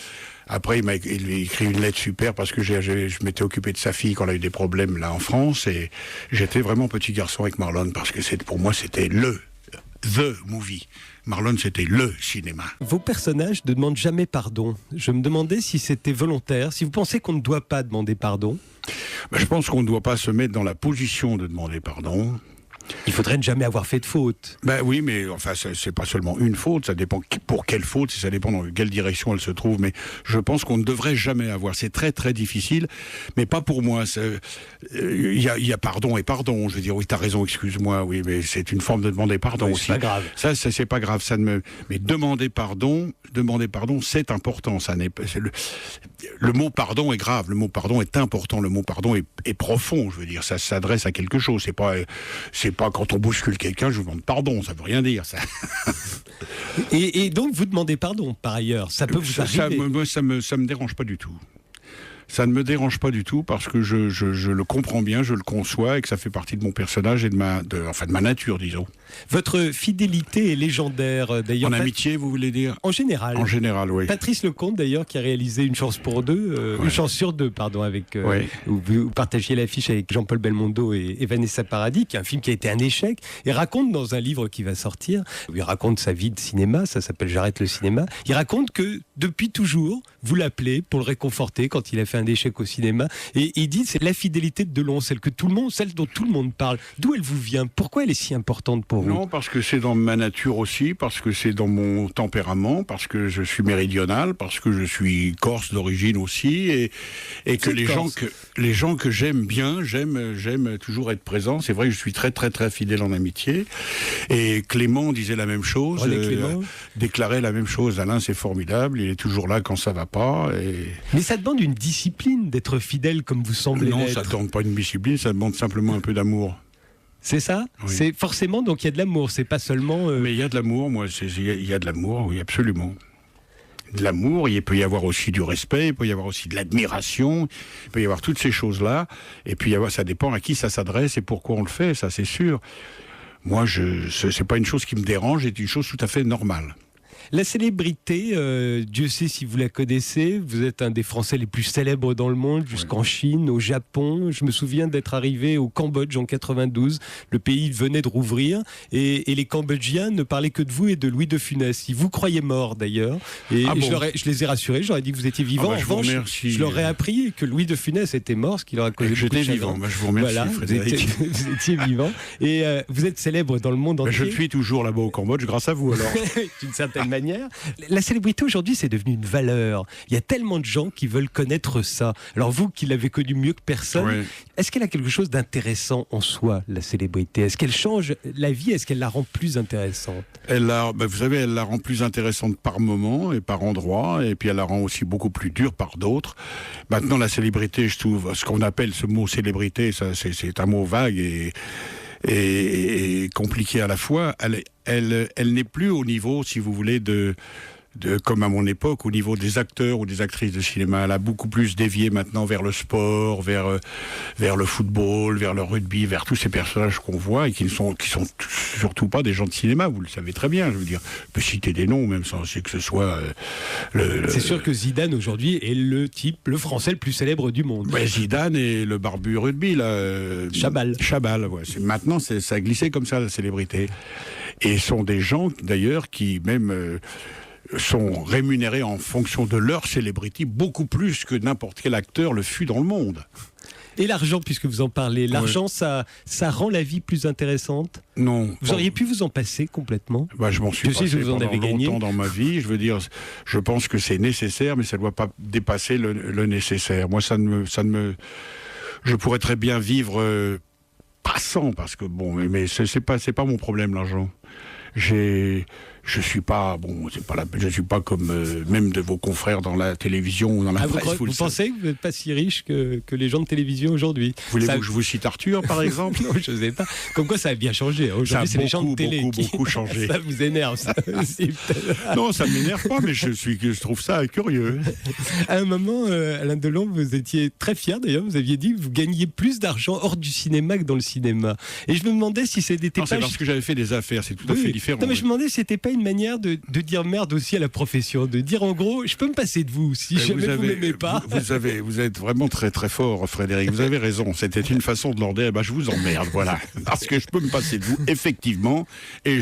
[SPEAKER 3] Après, il m'a écrit une lettre super parce que je m'étais occupé de sa fille quand elle a eu des problèmes là en France, et j'étais vraiment petit garçon avec Marlon parce que pour moi c'était the movie. Marlon, c'était le cinéma.
[SPEAKER 2] Vos personnages ne demandent jamais pardon. Je me demandais si c'était volontaire, si vous pensez qu'on ne doit pas demander pardon.
[SPEAKER 3] Je pense qu'on ne doit pas se mettre dans la position de demander pardon.
[SPEAKER 2] Il faudrait ne jamais avoir fait de faute.
[SPEAKER 3] Oui, mais enfin, c'est pas seulement une faute, ça dépend pour quelle faute, ça dépend dans quelle direction elle se trouve, mais je pense qu'on ne devrait jamais avoir. C'est très très difficile, mais pas pour moi. Il y a pardon et pardon. Je veux dire, oui, t'as raison, excuse-moi, oui, mais c'est une forme de demander pardon aussi.
[SPEAKER 2] C'est pas grave.
[SPEAKER 3] Ça, c'est pas grave. Mais demander pardon, c'est important. Le mot pardon est grave, le mot pardon est important, le mot pardon est profond. Je veux dire, ça s'adresse à quelque chose. C'est pas quand on bouscule quelqu'un, je vous demande pardon, ça veut rien dire, ça.
[SPEAKER 2] Et donc vous demandez pardon, par ailleurs, ça peut vous arriver.
[SPEAKER 3] Ça me dérange pas du tout. Ça ne me dérange pas du tout parce que je le comprends bien, je le conçois et que ça fait partie de mon personnage et de ma nature, disons.
[SPEAKER 2] Votre fidélité est légendaire, d'ailleurs.
[SPEAKER 3] En amitié, vous voulez dire?
[SPEAKER 2] En général.
[SPEAKER 3] En général, oui.
[SPEAKER 2] Patrice Lecomte, d'ailleurs, qui a réalisé Une chance sur deux, avec où vous partagiez l'affiche avec Jean-Paul Belmondo et Vanessa Paradis, qui est un film qui a été un échec, et raconte dans un livre qui va sortir, où il raconte sa vie de cinéma, ça s'appelle J'arrête le cinéma. Il raconte que depuis toujours, vous l'appelez pour le réconforter quand il a fait un plein d'échecs au cinéma. Et il dit c'est la fidélité de Delon, celle dont tout le monde parle. D'où elle vous vient? Pourquoi elle est si importante pour vous?
[SPEAKER 3] Non, parce que c'est dans ma nature aussi, parce que c'est dans mon tempérament, parce que je suis méridional, parce que je suis corse d'origine aussi, et que les gens que j'aime bien, j'aime toujours être présent. C'est vrai que je suis très très très fidèle en amitié. Et Clément disait la même chose, déclarait la même chose. Alain, c'est formidable, il est toujours là quand ça va pas.
[SPEAKER 2] Mais ça demande une discipline d'être fidèle comme vous semblez l'être.
[SPEAKER 3] Non, ça ne demande pas une discipline, ça demande simplement un peu d'amour.
[SPEAKER 2] C'est ça? Oui. C'est forcément, donc il y a de l'amour, c'est pas seulement...
[SPEAKER 3] Mais il y a de l'amour, il y a de l'amour, oui, absolument. De l'amour, il peut y avoir aussi du respect, il peut y avoir aussi de l'admiration, il peut y avoir toutes ces choses-là, et puis ça dépend à qui ça s'adresse et pourquoi on le fait, ça c'est sûr. Moi, c'est pas une chose qui me dérange, c'est une chose tout à fait normale.
[SPEAKER 2] La célébrité, Dieu sait si vous la connaissez, vous êtes un des Français les plus célèbres dans le monde, jusqu'en Chine, au Japon. Je me souviens d'être arrivé au Cambodge en 92, le pays venait de rouvrir, et les Cambodgiens ne parlaient que de vous et de Louis de Funès. Ils vous croyaient mort d'ailleurs, et je les ai rassurés, j'aurais dit que vous étiez vivant. En revanche, je leur ai appris que Louis de Funès était mort, ce qui leur a causé beaucoup de chagrin.
[SPEAKER 3] J'étais vivant, je vous remercie, voilà, Frédéric.
[SPEAKER 2] Vous étiez vivant, et vous êtes célèbre dans le monde entier.
[SPEAKER 3] Je suis toujours là-bas au Cambodge grâce à vous alors.
[SPEAKER 2] D'une certaine manière. La célébrité aujourd'hui, c'est devenu une valeur. Il y a tellement de gens qui veulent connaître ça. Alors vous, qui l'avez connu mieux que personne, est-ce qu'elle a quelque chose d'intéressant en soi, la célébrité? Est-ce qu'elle change la vie? Est-ce qu'elle la rend plus intéressante?
[SPEAKER 3] Vous savez, elle la rend plus intéressante par moment et par endroit, et puis elle la rend aussi beaucoup plus dure par d'autres. Maintenant, la célébrité, je trouve, ce qu'on appelle ce mot célébrité, ça, c'est un mot vague et compliqué à la fois. Elle n'est plus au niveau, si vous voulez, comme à mon époque, au niveau des acteurs ou des actrices de cinéma. Elle a beaucoup plus dévié maintenant vers le sport, vers le football, vers le rugby, vers tous ces personnages qu'on voit et qui sont surtout pas des gens de cinéma. Vous le savez très bien. Je veux dire, je peux citer des noms même sans que ce soit
[SPEAKER 2] C'est sûr que Zidane aujourd'hui est le Français le plus célèbre du monde.
[SPEAKER 3] Ouais, Zidane et le barbu rugby là. Chabal. Ouais. Maintenant, ça a glissé comme ça la célébrité. Et sont des gens d'ailleurs qui même sont rémunérés en fonction de leur célébrité beaucoup plus que n'importe quel acteur le fut dans le monde.
[SPEAKER 2] Et l'argent, puisque vous en parlez, l'argent, ça rend la vie plus intéressante?
[SPEAKER 3] Non.
[SPEAKER 2] Vous auriez pu vous en passer complètement?
[SPEAKER 3] Je m'en suis passé
[SPEAKER 2] vous en avez gagné
[SPEAKER 3] longtemps dans ma vie. Je veux dire, je pense que c'est nécessaire, mais ça ne doit pas dépasser le nécessaire. Moi, je pourrais très bien vivre pas sans, parce que mais c'est pas mon problème, l'argent. Je suis pas comme même de vos confrères dans la télévision ou dans la presse.
[SPEAKER 2] Vous pensez que vous n'êtes pas si riche que les gens de télévision aujourd'hui?
[SPEAKER 3] Voulez-vous que je vous cite Arthur, par exemple?
[SPEAKER 2] Non, je ne sais pas. Comme quoi, ça a bien changé. Aujourd'hui, c'est les gens de télé
[SPEAKER 3] beaucoup changé.
[SPEAKER 2] Ça vous énerve, ça.
[SPEAKER 3] Non, ça ne m'énerve pas, mais je trouve ça curieux.
[SPEAKER 2] À un moment, Alain Delon, vous étiez très fier d'ailleurs. Vous aviez dit que vous gagniez plus d'argent hors du cinéma que dans le cinéma. Et je me demandais si c'était pas...
[SPEAKER 3] C'est parce que j'avais fait des affaires, c'est tout à fait différent.
[SPEAKER 2] Non, mais je me demandais si c'était pas une manière de dire merde aussi à la profession, de dire en gros, je peux me passer de vous si jamais vous m'aimez pas.
[SPEAKER 3] Vous êtes vraiment très très fort, Frédéric. Vous avez raison. C'était une façon de leur dire, je vous emmerde, voilà, parce que je peux me passer de vous, effectivement. Et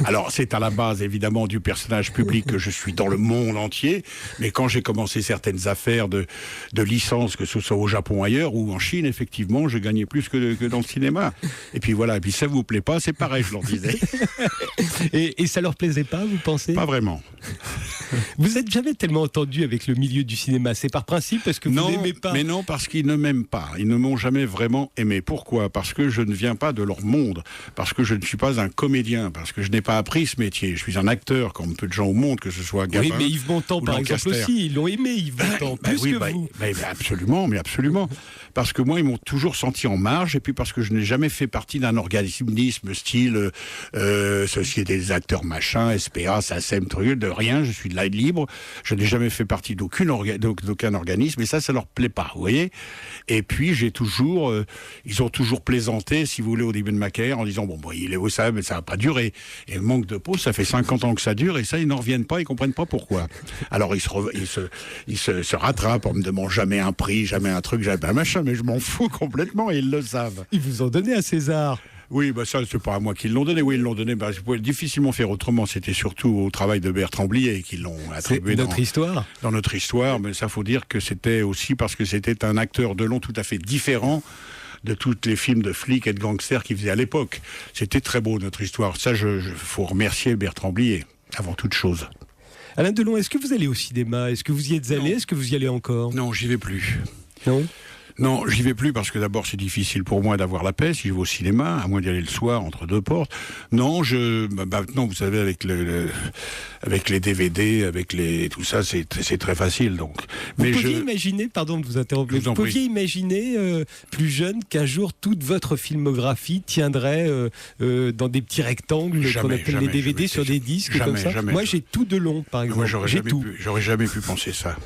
[SPEAKER 3] alors c'est à la base évidemment du personnage public que je suis dans le monde entier. Mais quand j'ai commencé certaines affaires de licence, que ce soit au Japon ailleurs ou en Chine, effectivement, je gagnais plus que dans le cinéma. Et puis voilà. Et puis ça vous plaît pas, c'est pareil, je leur disais.
[SPEAKER 2] Et ça leur plaisait pas, vous pensez?
[SPEAKER 3] Pas vraiment.
[SPEAKER 2] Vous n'êtes jamais tellement entendu avec le milieu du cinéma. C'est par principe parce que vous n'aimez pas?
[SPEAKER 3] Mais non, parce qu'ils ne m'aiment pas. Ils ne m'ont jamais vraiment aimé. Pourquoi? Parce que je ne viens pas de leur monde. Parce que je ne suis pas un comédien. Parce que je n'ai pas appris ce métier. Je suis un acteur, comme peu de gens au monde, que ce soit Gabin.
[SPEAKER 2] Oui, mais Yves Montand, par exemple, aussi. Ils l'ont aimé, Yves Montand, plus que vous.
[SPEAKER 3] Absolument. Parce que moi, ils m'ont toujours senti en marge. Et puis parce que je n'ai jamais fait partie d'un organisme style Société des acteurs machin, SPA, SACEM, de rien. Je suis de l'aide libre. Je n'ai jamais fait partie d'aucun organisme. Et ça leur plaît pas, vous voyez. Et puis ils ont toujours plaisanté, si vous voulez, au début de ma carrière, en disant il est où ça, mais ça va pas durer. Et manque de peau, ça fait 50 ans que ça dure, et ça ils n'en reviennent pas, ils comprennent pas pourquoi. Alors ils se rattrapent en me demandant jamais un prix, jamais un truc, jamais un machin, mais je m'en fous complètement, et ils le savent.
[SPEAKER 2] Ils vous ont donné à César.
[SPEAKER 3] Oui, ça, c'est pas à moi qu'ils l'ont donné. Oui, ils l'ont donné. Je pouvais difficilement faire autrement. C'était surtout au travail de Bertrand Blier qu'ils l'ont attribué
[SPEAKER 2] dans notre
[SPEAKER 3] histoire. Mais ça, faut dire que c'était aussi parce que c'était un acteur de long tout à fait différent de tous les films de flics et de gangsters qu'il faisait à l'époque. C'était très beau, notre histoire. Ça, faut remercier Bertrand Blier, avant toute chose.
[SPEAKER 2] Alain Delon, est-ce que vous allez au cinéma? Est-ce que vous y êtes allé? Est-ce que vous y allez encore?
[SPEAKER 3] Non, j'y vais plus.
[SPEAKER 2] Non,
[SPEAKER 3] j'y vais plus parce que d'abord c'est difficile pour moi d'avoir la paix si je vais au cinéma, à moins d'y aller le soir entre deux portes. Non, maintenant vous savez avec les DVD, avec tout ça, c'est très facile donc.
[SPEAKER 2] Vous pouviez imaginer, pardon de vous interrompre, vous pouviez imaginer plus jeune qu'un jour toute votre filmographie tiendrait dans des petits rectangles qu'on appelle les DVD sur des disques comme ça. Moi j'ai tout de long par exemple.
[SPEAKER 3] Moi j'aurais jamais pu penser ça.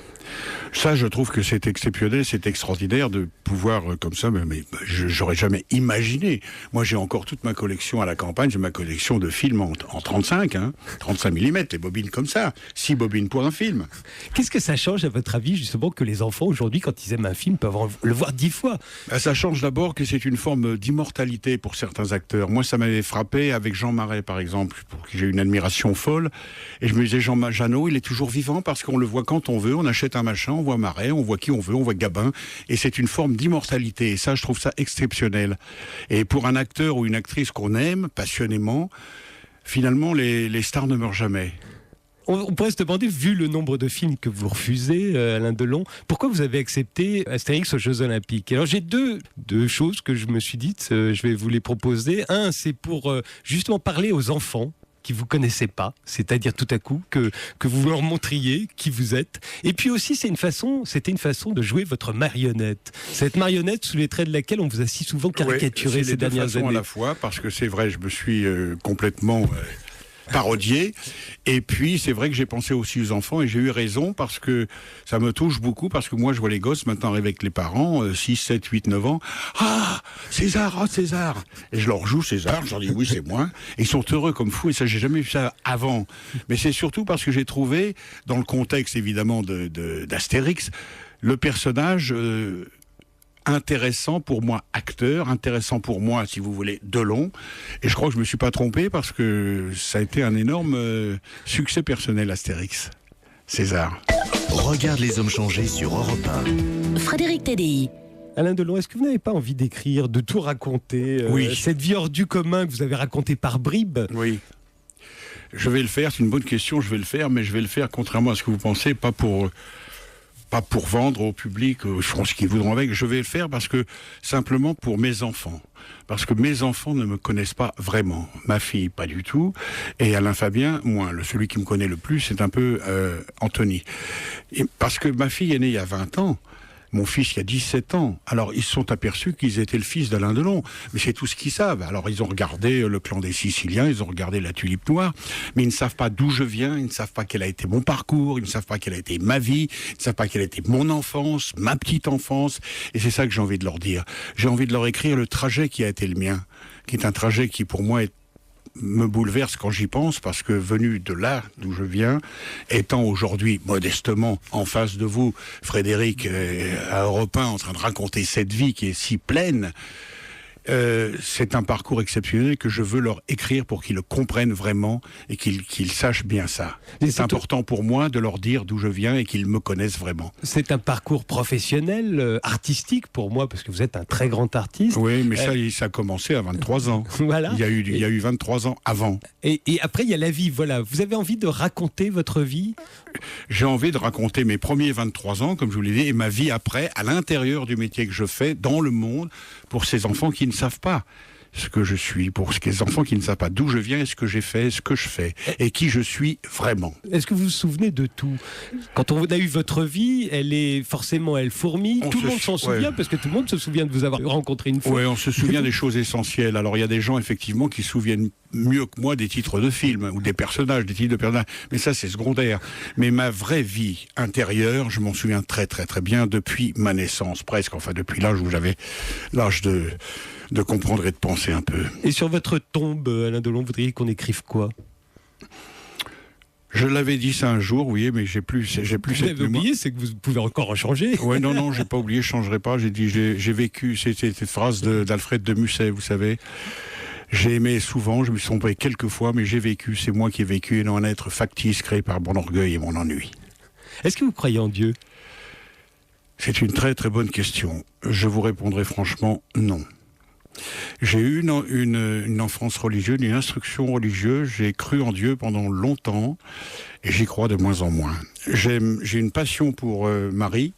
[SPEAKER 3] Ça, je trouve que c'est exceptionnel, c'est extraordinaire de pouvoir comme ça, mais j'aurais jamais imaginé. Moi, j'ai encore toute ma collection à la campagne, j'ai ma collection de films en 35, 35 mm, les bobines comme ça, 6 bobines pour un film.
[SPEAKER 2] Qu'est-ce que ça change, à votre avis, justement, que les enfants, aujourd'hui, quand ils aiment un film, peuvent le voir 10 fois?
[SPEAKER 3] Ça change d'abord que c'est une forme d'immortalité pour certains acteurs. Moi, ça m'avait frappé avec Jean Marais, par exemple, pour qui j'ai une admiration folle. Et je me disais, Jean Janot, il est toujours vivant parce qu'on le voit quand on veut, on achète un machin, on voit Marais, on voit qui on veut, on voit Gabin, et c'est une forme d'immortalité, et ça je trouve ça exceptionnel. Et pour un acteur ou une actrice qu'on aime passionnément, finalement les stars ne meurent jamais.
[SPEAKER 2] On pourrait se demander, vu le nombre de films que vous refusez, Alain Delon, pourquoi vous avez accepté Astérix aux Jeux Olympiques? Alors j'ai deux choses que je me suis dites, je vais vous les proposer. Un, c'est pour justement parler aux enfants qui vous connaissaient pas, c'est-à-dire tout à coup que vous leur montriez qui vous êtes. Et puis aussi, c'était une façon de jouer votre marionnette. Cette marionnette sous les traits de laquelle on vous a si souvent caricaturé ces dernières années.
[SPEAKER 3] À la fois, parce que c'est vrai, je me suis complètement parodié. Et puis, c'est vrai que j'ai pensé aussi aux enfants et j'ai eu raison parce que ça me touche beaucoup parce que moi, je vois les gosses maintenant arriver avec les parents, 6, 7, 8, 9 ans. Ah, César, César. Et je leur joue César, je leur dis oui, c'est moi. Et ils sont heureux comme fous et ça, j'ai jamais vu ça avant. Mais c'est surtout parce que j'ai trouvé, dans le contexte évidemment d'Astérix, le personnage intéressant pour moi, acteur, intéressant pour moi, si vous voulez, Delon. Et je crois que je me suis pas trompé parce que ça a été un énorme succès personnel, Astérix. César.
[SPEAKER 1] Regarde les hommes changer sur Europe 1.
[SPEAKER 4] Frédéric Tadei.
[SPEAKER 2] Alain Delon, est-ce que vous n'avez pas envie d'écrire, de tout raconter
[SPEAKER 3] Oui.
[SPEAKER 2] Cette vie hors du commun que vous avez racontée par bribes?
[SPEAKER 3] Oui. Je vais le faire, c'est une bonne question, je vais le faire, mais je vais le faire contrairement à ce que vous pensez, pas pour vendre au public, je pense qu'ils voudront avec, je vais le faire parce que, simplement pour mes enfants. Parce que mes enfants ne me connaissent pas vraiment. Ma fille, pas du tout. Et Alain Fabien, moins. Celui qui me connaît le plus, c'est un peu Anthony. Et parce que ma fille est née il y a 20 ans. Mon fils, il y a 17 ans. Alors, ils se sont aperçus qu'ils étaient le fils d'Alain Delon. Mais c'est tout ce qu'ils savent. Alors, ils ont regardé Le Clan des Siciliens, ils ont regardé La Tulipe Noire, mais ils ne savent pas d'où je viens, ils ne savent pas quel a été mon parcours, ils ne savent pas quelle a été ma vie, ils ne savent pas quelle a été mon enfance, ma petite enfance. Et c'est ça que j'ai envie de leur dire. J'ai envie de leur écrire le trajet qui a été le mien, qui est un trajet qui, pour moi, me bouleverse quand j'y pense, parce que venu de là d'où je viens, étant aujourd'hui modestement en face de vous, Frédéric, à Europe 1, en train de raconter cette vie qui est si pleine, c'est un parcours exceptionnel que je veux leur écrire pour qu'ils le comprennent vraiment et qu'ils sachent bien ça. C'est important pour moi de leur dire d'où je viens et qu'ils me connaissent vraiment.
[SPEAKER 2] C'est un parcours professionnel, artistique pour moi, parce que vous êtes un très grand artiste.
[SPEAKER 3] Oui, mais ça a commencé à 23 ans.
[SPEAKER 2] Voilà.
[SPEAKER 3] Il y a eu 23 ans avant.
[SPEAKER 2] Et après, il y a la vie. Voilà. Vous avez envie de raconter votre vie?
[SPEAKER 3] J'ai envie de raconter mes premiers 23 ans, comme je vous l'ai dit, et ma vie après, à l'intérieur du métier que je fais, dans le monde, pour ces enfants qui ne savent pas ce que je suis, pour ces enfants qui ne savent pas d'où je viens, ce que j'ai fait, ce que je fais, et qui je suis vraiment.
[SPEAKER 2] Est-ce que vous vous souvenez de tout? Quand on a eu votre vie, elle fourmille, tout le monde s'en souvient, parce que tout le monde se souvient de vous avoir rencontré une fois.
[SPEAKER 3] Oui, on se souvient des choses essentielles. Alors il y a des gens effectivement qui se souviennent mieux que moi des titres de films, ou des personnages, des titres de personnages, mais ça c'est secondaire. Mais ma vraie vie intérieure, je m'en souviens très très très bien depuis ma naissance, presque, enfin depuis l'âge où j'avais l'âge de comprendre et de penser un peu.
[SPEAKER 2] Et sur votre tombe, Alain Delon, vous voudriez qu'on écrive quoi?
[SPEAKER 3] Je l'avais dit ça un jour, oui, mais j'ai plus cette mémoire. Vous
[SPEAKER 2] avez oublié, c'est que vous pouvez encore en changer.
[SPEAKER 3] Ouais, non, j'ai pas oublié, je changerai pas. J'ai dit, j'ai vécu, c'était cette phrase d'Alfred de Musset, vous savez. J'ai aimé souvent, je me suis trompé quelques fois, mais j'ai vécu, c'est moi qui ai vécu, et non un être factice créé par mon orgueil et mon ennui.
[SPEAKER 2] Est-ce que vous croyez en Dieu ?
[SPEAKER 3] C'est une très très bonne question. Je vous répondrai franchement non. J'ai eu une enfance religieuse, une instruction religieuse, j'ai cru en Dieu pendant longtemps, et j'y crois de moins en moins. J'ai une passion pour Marie.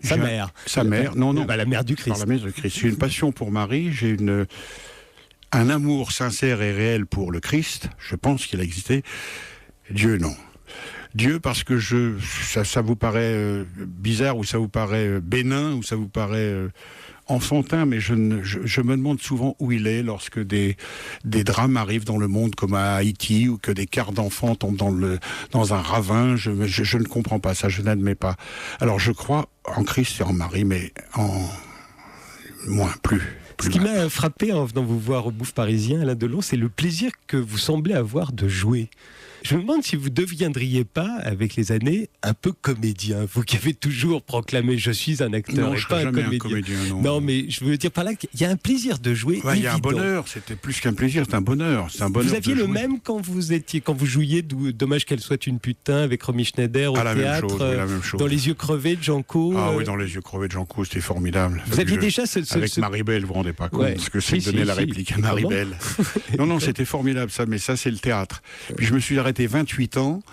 [SPEAKER 2] Sa mère.
[SPEAKER 3] Sa mère, non.
[SPEAKER 2] La mère du Christ.
[SPEAKER 3] Par la mère du Christ. J'ai une passion pour Marie, j'ai un amour sincère et réel pour le Christ, je pense qu'il a existé. Dieu, non. Dieu, parce que ça vous paraît bizarre, ou ça vous paraît bénin, ou ça vous paraît enfantin, mais je me demande souvent où il est lorsque des drames arrivent dans le monde, comme à Haïti, ou que des quarts d'enfants tombent dans un ravin. Je ne comprends pas ça, je n'admets pas. Alors je crois en Christ et en Marie, mais en moins, plus.
[SPEAKER 2] Ce qui m'a frappé en venant vous voir au Bouffe Parisien, Alain Delon, c'est le plaisir que vous semblez avoir de jouer. Je me demande si vous ne deviendriez pas, avec les années, un peu comédien. Vous qui avez toujours proclamé « je suis un acteur »
[SPEAKER 3] non,
[SPEAKER 2] et pas un comédien. Non, mais je veux dire par là qu'il y a un plaisir de jouer évident.
[SPEAKER 3] Il y a un bonheur, c'était plus qu'un plaisir, c'est un bonheur.
[SPEAKER 2] Vous aviez le même quand vous jouiez Dommage qu'elle soit une putain avec Romy Schneider au théâtre,
[SPEAKER 3] la même chose.
[SPEAKER 2] Dans les yeux crevés de Janco.
[SPEAKER 3] Ah oui, dans les yeux crevés de Janco, c'était formidable.
[SPEAKER 2] Vous aviez déjà
[SPEAKER 3] avec Maribel, vous vous rendez pas compte ce que c'est de donner la réplique à Maribel. Non, c'était formidable ça, mais ça c'est le théâtre. Puis je me suis arrêté 28 ans.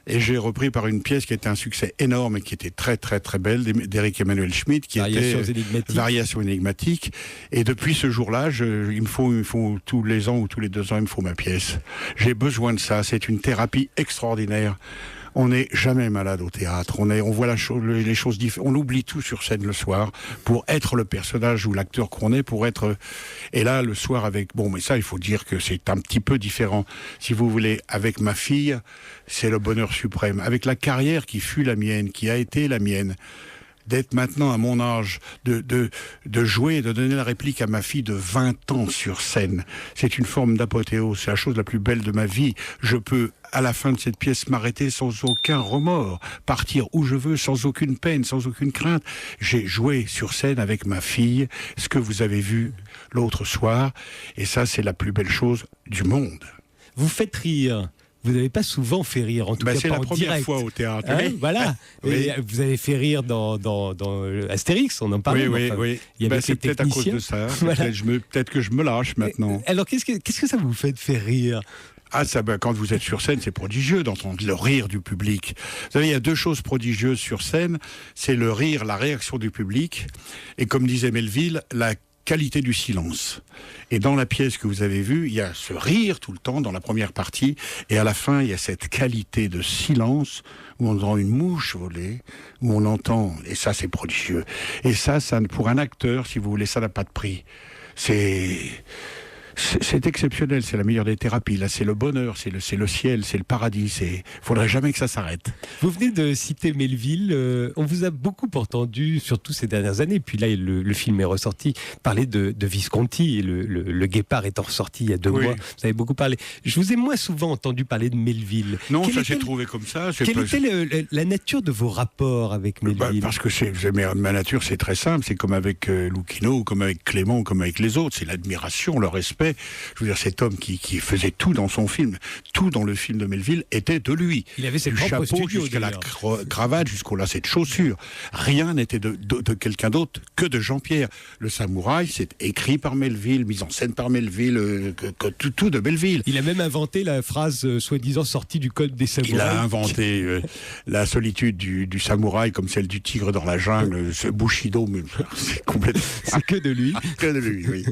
[SPEAKER 3] Et j'ai repris par une pièce qui était un succès énorme et qui était très très très belle, d'Éric Emmanuel Schmitt, qui était Variations énigmatiques. Et depuis ce jour-là, il me faut tous les ans ou tous les 2 ans, il me faut ma pièce. J'ai besoin de ça. C'est une thérapie extraordinaire. On n'est jamais malade au théâtre. On voit les choses différentes. On oublie tout sur scène le soir pour être le personnage ou l'acteur qu'on est, pour être. Et là, le soir avec. Bon, mais ça, il faut dire que c'est un petit peu différent. Si vous voulez, avec ma fille, c'est le bonheur suprême. Avec la carrière qui fut la mienne, qui a été la mienne. D'être maintenant à mon âge, de jouer, de donner la réplique à ma fille de 20 ans sur scène. C'est une forme d'apothéose, c'est la chose la plus belle de ma vie. Je peux, à la fin de cette pièce, m'arrêter sans aucun remords, partir où je veux, sans aucune peine, sans aucune crainte. J'ai joué sur scène avec ma fille, ce que vous avez vu l'autre soir, et ça, c'est la plus belle chose du monde.
[SPEAKER 2] Vous faites rire. Vous n'avez pas souvent fait rire, en tout cas pas en direct.
[SPEAKER 3] C'est la première fois au théâtre.
[SPEAKER 2] Oui. Voilà. Oui. Et vous avez fait rire dans Astérix, on en parlait.
[SPEAKER 3] Oui. C'est peut-être à cause de ça. Voilà. Peut-être que je me lâche maintenant.
[SPEAKER 2] Alors, qu'est-ce que ça vous fait de faire rire ?
[SPEAKER 3] Quand vous êtes sur scène, c'est prodigieux d'entendre le rire du public. Vous savez, il y a 2 choses prodigieuses sur scène. C'est le rire, la réaction du public. Et comme disait Melville, la qualité du silence. Et dans la pièce que vous avez vue, il y a ce rire tout le temps dans la première partie, et à la fin, il y a cette qualité de silence où on entend une mouche voler, où on entend, et ça c'est prodigieux. Et ça, pour un acteur, si vous voulez, ça n'a pas de prix. C'est exceptionnel, c'est la meilleure des thérapies. Là, c'est le bonheur, c'est le ciel, c'est le paradis. Faudrait jamais que ça s'arrête.
[SPEAKER 2] Vous venez de citer Melville. On vous a beaucoup entendu, surtout ces dernières années. Puis là, le film est ressorti. Parler de Visconti. Et le Guépard étant ressorti il y a 2 mois. Vous avez beaucoup parlé. Je vous ai moins souvent entendu parler de Melville.
[SPEAKER 3] Non, ça s'est trouvé comme ça.
[SPEAKER 2] Quelle était la nature de vos rapports avec Melville ?
[SPEAKER 3] Parce que ma nature, c'est très simple. C'est comme avec Lucchino, comme avec Clément, comme avec les autres. C'est l'admiration, le respect. Je veux dire, cet homme qui faisait tout dans son film, tout dans le film de Melville était de lui.
[SPEAKER 2] Il avait ses
[SPEAKER 3] du
[SPEAKER 2] propres
[SPEAKER 3] chapeau
[SPEAKER 2] studios,
[SPEAKER 3] jusqu'à la cravate, jusqu'au lacet de chaussures. Rien n'était de quelqu'un d'autre que de Jean-Pierre. Le Samouraï, c'est écrit par Melville, mise en scène par Melville, tout de Melville.
[SPEAKER 2] Il a même inventé la phrase soi-disant sortie du code des samouraïs.
[SPEAKER 3] Il a inventé la solitude du samouraï comme celle du tigre dans la jungle, ce Bushido, mais c'est complètement...
[SPEAKER 2] C'est que de lui.
[SPEAKER 3] Que de lui, oui.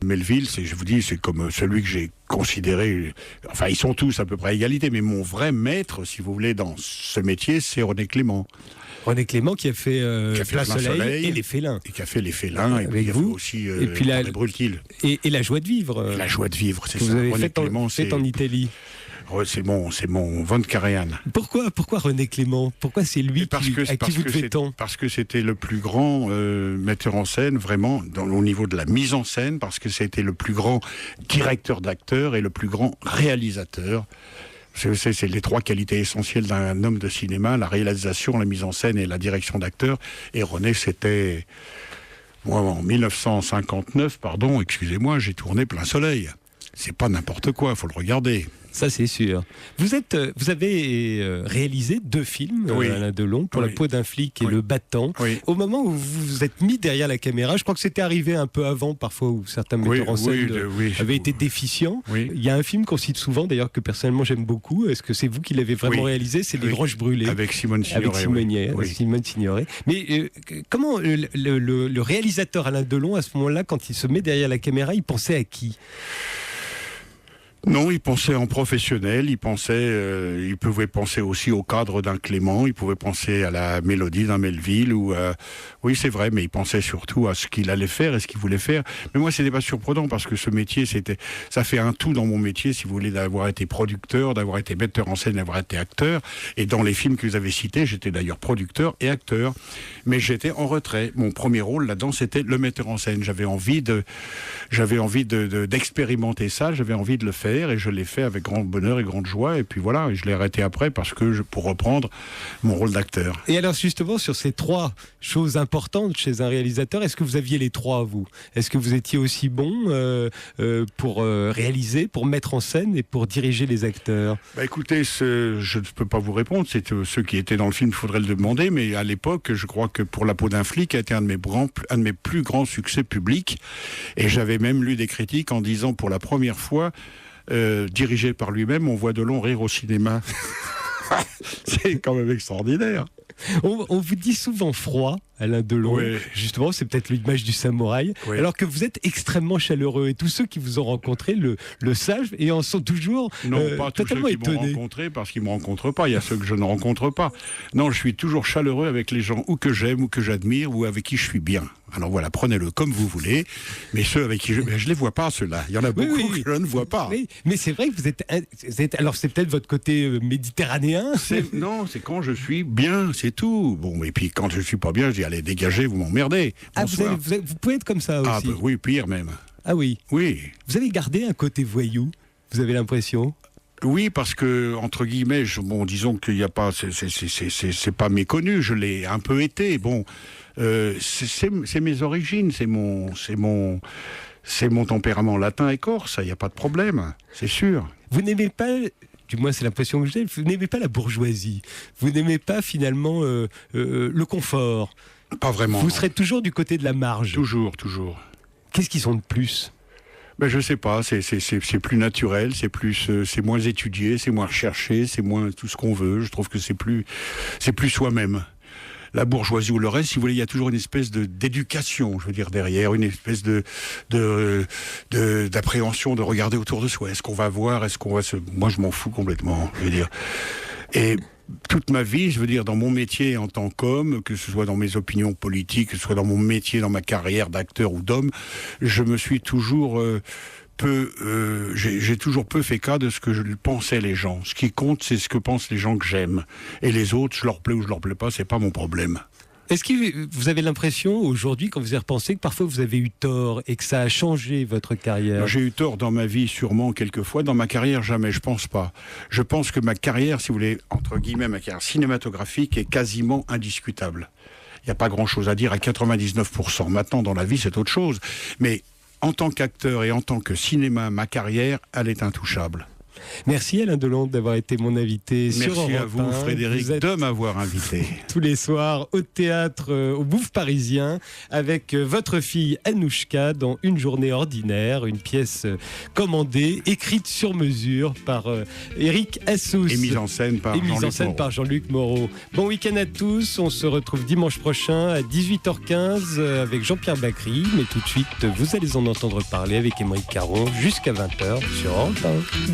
[SPEAKER 3] Melville, je vous dis, c'est comme celui que j'ai considéré... Enfin, ils sont tous à peu près à égalité, mais mon vrai maître, si vous voulez, dans ce métier, c'est René Clément.
[SPEAKER 2] René Clément qui a fait Plein Soleil et Les Félins.
[SPEAKER 3] Et qui a fait Les Félins, et puis il a fait aussi Les Brûle-t-il.
[SPEAKER 2] Et La Joie de vivre.
[SPEAKER 3] La Joie de vivre, c'est
[SPEAKER 2] ça. Vous avez fait en Italie.
[SPEAKER 3] C'est mon Von Karajan.
[SPEAKER 2] Pourquoi René Clément ? Pourquoi c'est lui à qui vous devez tant ?
[SPEAKER 3] Parce que c'était le plus grand metteur en scène, vraiment, au niveau de la mise en scène, parce que c'était le plus grand directeur d'acteurs et le plus grand réalisateur. C'est les 3 qualités essentielles d'un homme de cinéma, la réalisation, la mise en scène et la direction d'acteurs. Et René, c'était... Moi, en 1959, excusez-moi, j'ai tourné Plein Soleil. C'est pas n'importe quoi, il faut le regarder.
[SPEAKER 2] Ça, c'est sûr. Vous avez réalisé 2 films, Alain Delon, pour La peau d'un flic et Le battant. Oui. Au moment où vous vous êtes mis derrière la caméra, je crois que c'était arrivé un peu avant, parfois, où certains metteurs en scène avaient été déficients. Oui. Il y a un film qu'on cite souvent, d'ailleurs, que personnellement j'aime beaucoup. Est-ce que c'est vous qui l'avez vraiment réalisé? C'est Les Roches brûlées.
[SPEAKER 3] Avec Simone Signoret.
[SPEAKER 2] Simone Signoret. Mais comment le réalisateur Alain Delon, à ce moment-là, quand il se met derrière la caméra, il pensait à qui?
[SPEAKER 3] Non, il pensait en professionnel, il pouvait penser aussi au cadre d'un Clément, il pouvait penser à la mélodie d'un Melville, oui c'est vrai, mais il pensait surtout à ce qu'il allait faire et ce qu'il voulait faire. Mais moi c'était pas surprenant parce que ce métier, ça fait un tout dans mon métier, si vous voulez, d'avoir été producteur, d'avoir été metteur en scène, d'avoir été acteur. Et dans les films que vous avez cités, j'étais d'ailleurs producteur et acteur, mais j'étais en retrait. Mon premier rôle là-dedans, c'était le metteur en scène. J'avais envie d'expérimenter ça, j'avais envie de le faire. Et je l'ai fait avec grand bonheur et grande joie, et puis voilà, et je l'ai arrêté après pour reprendre mon rôle d'acteur.
[SPEAKER 2] Et alors justement, sur ces 3 choses importantes chez un réalisateur, est-ce que vous aviez les 3, vous? Est-ce que vous étiez aussi bon pour réaliser, pour mettre en scène et pour diriger les acteurs?
[SPEAKER 3] Écoutez, je ne peux pas vous répondre, c'est ceux qui étaient dans le film, il faudrait le demander, mais à l'époque, je crois que pour La peau d'un flic a été un de mes plus grands succès publics, et j'avais même lu des critiques en disant pour la première fois, dirigé par lui-même, on voit Delon rire au cinéma. C'est quand même extraordinaire.
[SPEAKER 2] On vous dit souvent froid, Alain Delon. Oui. Justement, c'est peut-être l'image du samouraï. Oui. Alors que vous êtes extrêmement chaleureux. Et tous ceux qui vous ont rencontré le savent et en sont toujours
[SPEAKER 3] pas
[SPEAKER 2] totalement
[SPEAKER 3] tous ceux qui m'ont rencontré, parce qu'ils ne me rencontrent pas. Il y a ceux que je ne rencontre pas. Non, je suis toujours chaleureux avec les gens ou que j'aime, ou que j'admire, ou avec qui je suis bien. Alors voilà, prenez-le comme vous voulez. Mais ceux avec qui je ne les vois pas, ceux-là. Il y en a beaucoup que je ne vois pas.
[SPEAKER 2] Mais c'est vrai que vous êtes... Alors c'est peut-être votre côté méditerranéen.
[SPEAKER 3] Non, c'est quand je suis bien, c'est tout. Bon, et puis quand je ne suis pas bien, je dis allez, dégagez, vous m'emmerdez.
[SPEAKER 2] Vous pouvez être comme ça aussi.
[SPEAKER 3] Oui, pire même.
[SPEAKER 2] Ah oui.
[SPEAKER 3] Oui.
[SPEAKER 2] Vous avez gardé un côté voyou, vous avez l'impression?
[SPEAKER 3] Oui, parce que, entre guillemets, disons qu'il n'y a pas... C'est pas méconnu, je l'ai un peu été. Bon, c'est mes origines, c'est mon tempérament latin et corse, il n'y a pas de problème, c'est sûr.
[SPEAKER 2] Vous n'aimez pas... Du moins, c'est l'impression que j'ai. Vous n'aimez pas la bourgeoisie. Vous n'aimez pas, finalement, le confort.
[SPEAKER 3] Pas vraiment.
[SPEAKER 2] Vous serez toujours du côté de la marge.
[SPEAKER 3] Toujours.
[SPEAKER 2] Qu'est-ce qu'ils sont de plus?
[SPEAKER 3] Je sais pas, c'est plus naturel, c'est moins étudié, c'est moins recherché, c'est moins tout ce qu'on veut. Je trouve que c'est plus soi-même. La bourgeoisie ou le reste, si vous voulez, il y a toujours une espèce d'éducation, je veux dire, derrière, une espèce d'appréhension, de regarder autour de soi. Est-ce qu'on va voir, Moi, je m'en fous complètement, je veux dire. Et toute ma vie, je veux dire, dans mon métier en tant qu'homme, que ce soit dans mes opinions politiques, que ce soit dans mon métier, dans ma carrière d'acteur ou d'homme, je me suis toujours... j'ai toujours peu fait cas de ce que pensaient les gens. Ce qui compte, c'est ce que pensent les gens que j'aime. Et les autres, je leur plais ou je leur plais pas, c'est pas mon problème.
[SPEAKER 2] Est-ce que vous avez l'impression, aujourd'hui, quand vous y repensez, que parfois vous avez eu tort et que ça a changé votre carrière?
[SPEAKER 3] J'ai eu tort dans ma vie, sûrement, quelquefois. Dans ma carrière, jamais, je pense pas. Je pense que ma carrière, si vous voulez, entre guillemets, ma carrière cinématographique est quasiment indiscutable. Il n'y a pas grand-chose à dire à 99%. Maintenant, dans la vie, c'est autre chose. Mais en tant qu'acteur et en tant que cinéma, ma carrière, elle est intouchable.
[SPEAKER 2] Merci Alain Delon d'avoir été mon invité sur Europe 1.
[SPEAKER 3] Merci à vous, Frédéric, de m'avoir invité.
[SPEAKER 2] Tous les soirs au théâtre, au Bouffe Parisien, avec votre fille Anouchka dans Une journée ordinaire, une pièce commandée, écrite sur mesure par Éric Assous.
[SPEAKER 3] Et mise en scène par
[SPEAKER 2] Jean-Luc Moreau. Bon week-end à tous, on se retrouve dimanche prochain à 18h15 avec Jean-Pierre Bacry, mais tout de suite, vous allez en entendre parler avec Émeric Caron jusqu'à 20h sur Europe 1.